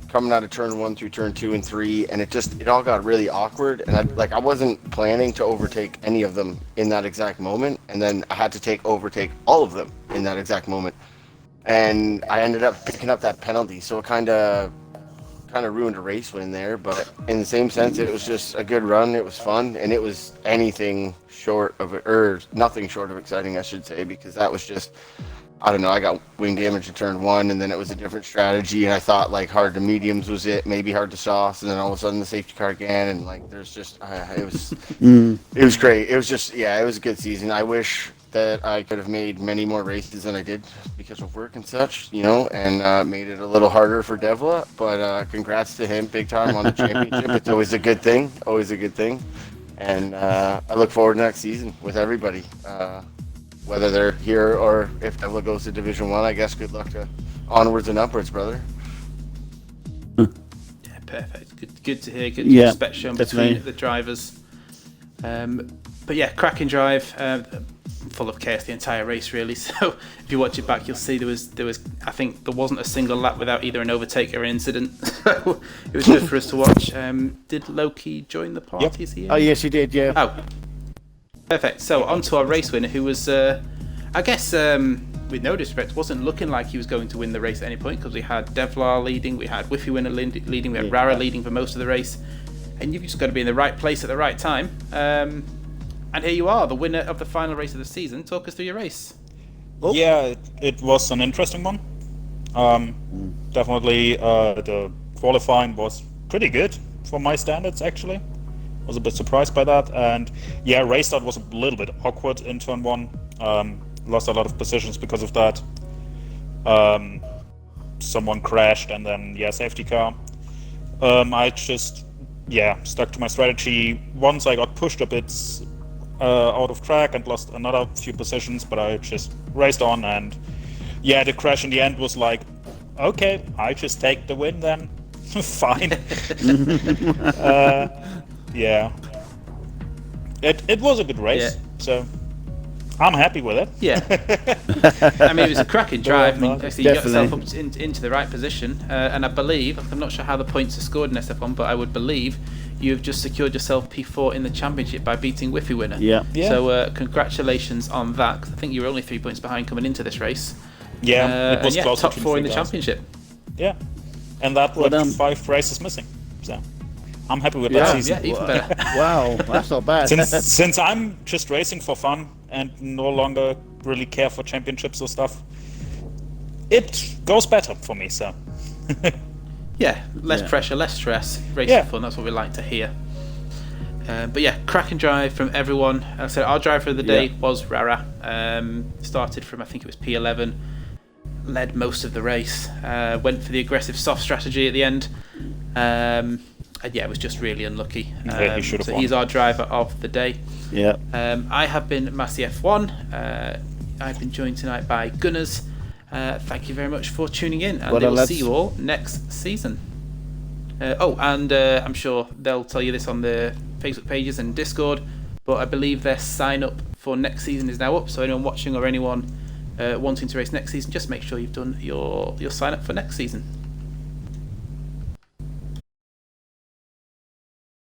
coming out of turn 1 through turn 2 and 3, and it all got really awkward. And I wasn't planning to overtake any of them in that exact moment, and then I had to overtake all of them in that exact moment, and I ended up picking up that penalty. So it kind of ruined a race win there, but in the same sense, it was just a good run. It was fun, and it was nothing short of exciting, I should say, because that was just, I don't know, I got wing damage in turn 1, and then it was a different strategy, and I thought like hard to mediums was it, maybe hard to softs, and then all of a sudden the safety car again, and like there's just, it was, it was great. It was just, yeah, it was a good season. I wish that I could have made many more races than I did because of work and such, you know, and made it a little harder for Devla. But congrats to him, big time on the championship. It's always a good thing, And I look forward to next season with everybody, whether they're here or if Devla goes to Division 1. I guess good luck to onwards and upwards, brother. Yeah, perfect. Good to hear. Good respect shown between the drivers. But yeah, cracking drive. Full of chaos the entire race, really. So if you watch it back, you'll see there was I think there wasn't a single lap without either an overtake or an incident. So it was good for us to watch. Did Loki join the party? Yep. Is he in? Oh yes, he did. Yeah. Oh, perfect. So on to our race winner, who was, I guess, with no disrespect, wasn't looking like he was going to win the race at any point, because we had Devlar leading, we had Whiffy winner leading, we had Rara leading for most of the race, and you've just got to be in the right place at the right time. And here you are, the winner of the final race of the season. Talk us through your race. Oh. Yeah, it was an interesting one. Definitely, the qualifying was pretty good for my standards, actually. Was a bit surprised by that. And yeah, race start was a little bit awkward in turn 1. Lost a lot of positions because of that. Someone crashed, and then, safety car. I just, stuck to my strategy. Once I got pushed a bit out of track and lost another few positions, but I just raced on, and the crash in the end was like, okay, I just take the win then. Fine. It was a good race, so I'm happy with it. Yeah. I mean, it was a cracking drive. I mean, actually, you got yourself up into the right position, and I believe, I'm not sure how the points are scored in SF1, but I would believe you've just secured yourself P4 in the championship by beating Whiffy Winner. Yeah. Yeah. So congratulations on that, 'cause I think you were only 3 points behind coming into this race. Yeah, it was and close top between 4 in the three guys. championship. Yeah, and that Well left done. 5 races missing. So I'm happy with Yeah. that season. Yeah, even better. Wow, that's not bad. Since I'm just racing for fun and no longer really care for championships or stuff, it goes better for me. So Yeah, less Yeah. pressure, less stress, racing Yeah. fun, that's what we like to hear. But yeah, cracking drive from everyone. As I said, our driver of the day Yeah. was Rara. Started from, I think it was P11, led most of the race, went for the aggressive soft strategy at the end. And yeah, it was just really unlucky. Yeah, he should have so won. he's our driver of the day. Yeah. I have been Massey F1. I've been joined tonight by Gunners. Thank you very much for tuning in, and Well done, we'll lads. see you all next season. I'm sure they'll tell you this on the Facebook pages and Discord, but I believe their sign up for next season is now up. So anyone watching or anyone wanting to race next season, just make sure you've done your sign up for next season.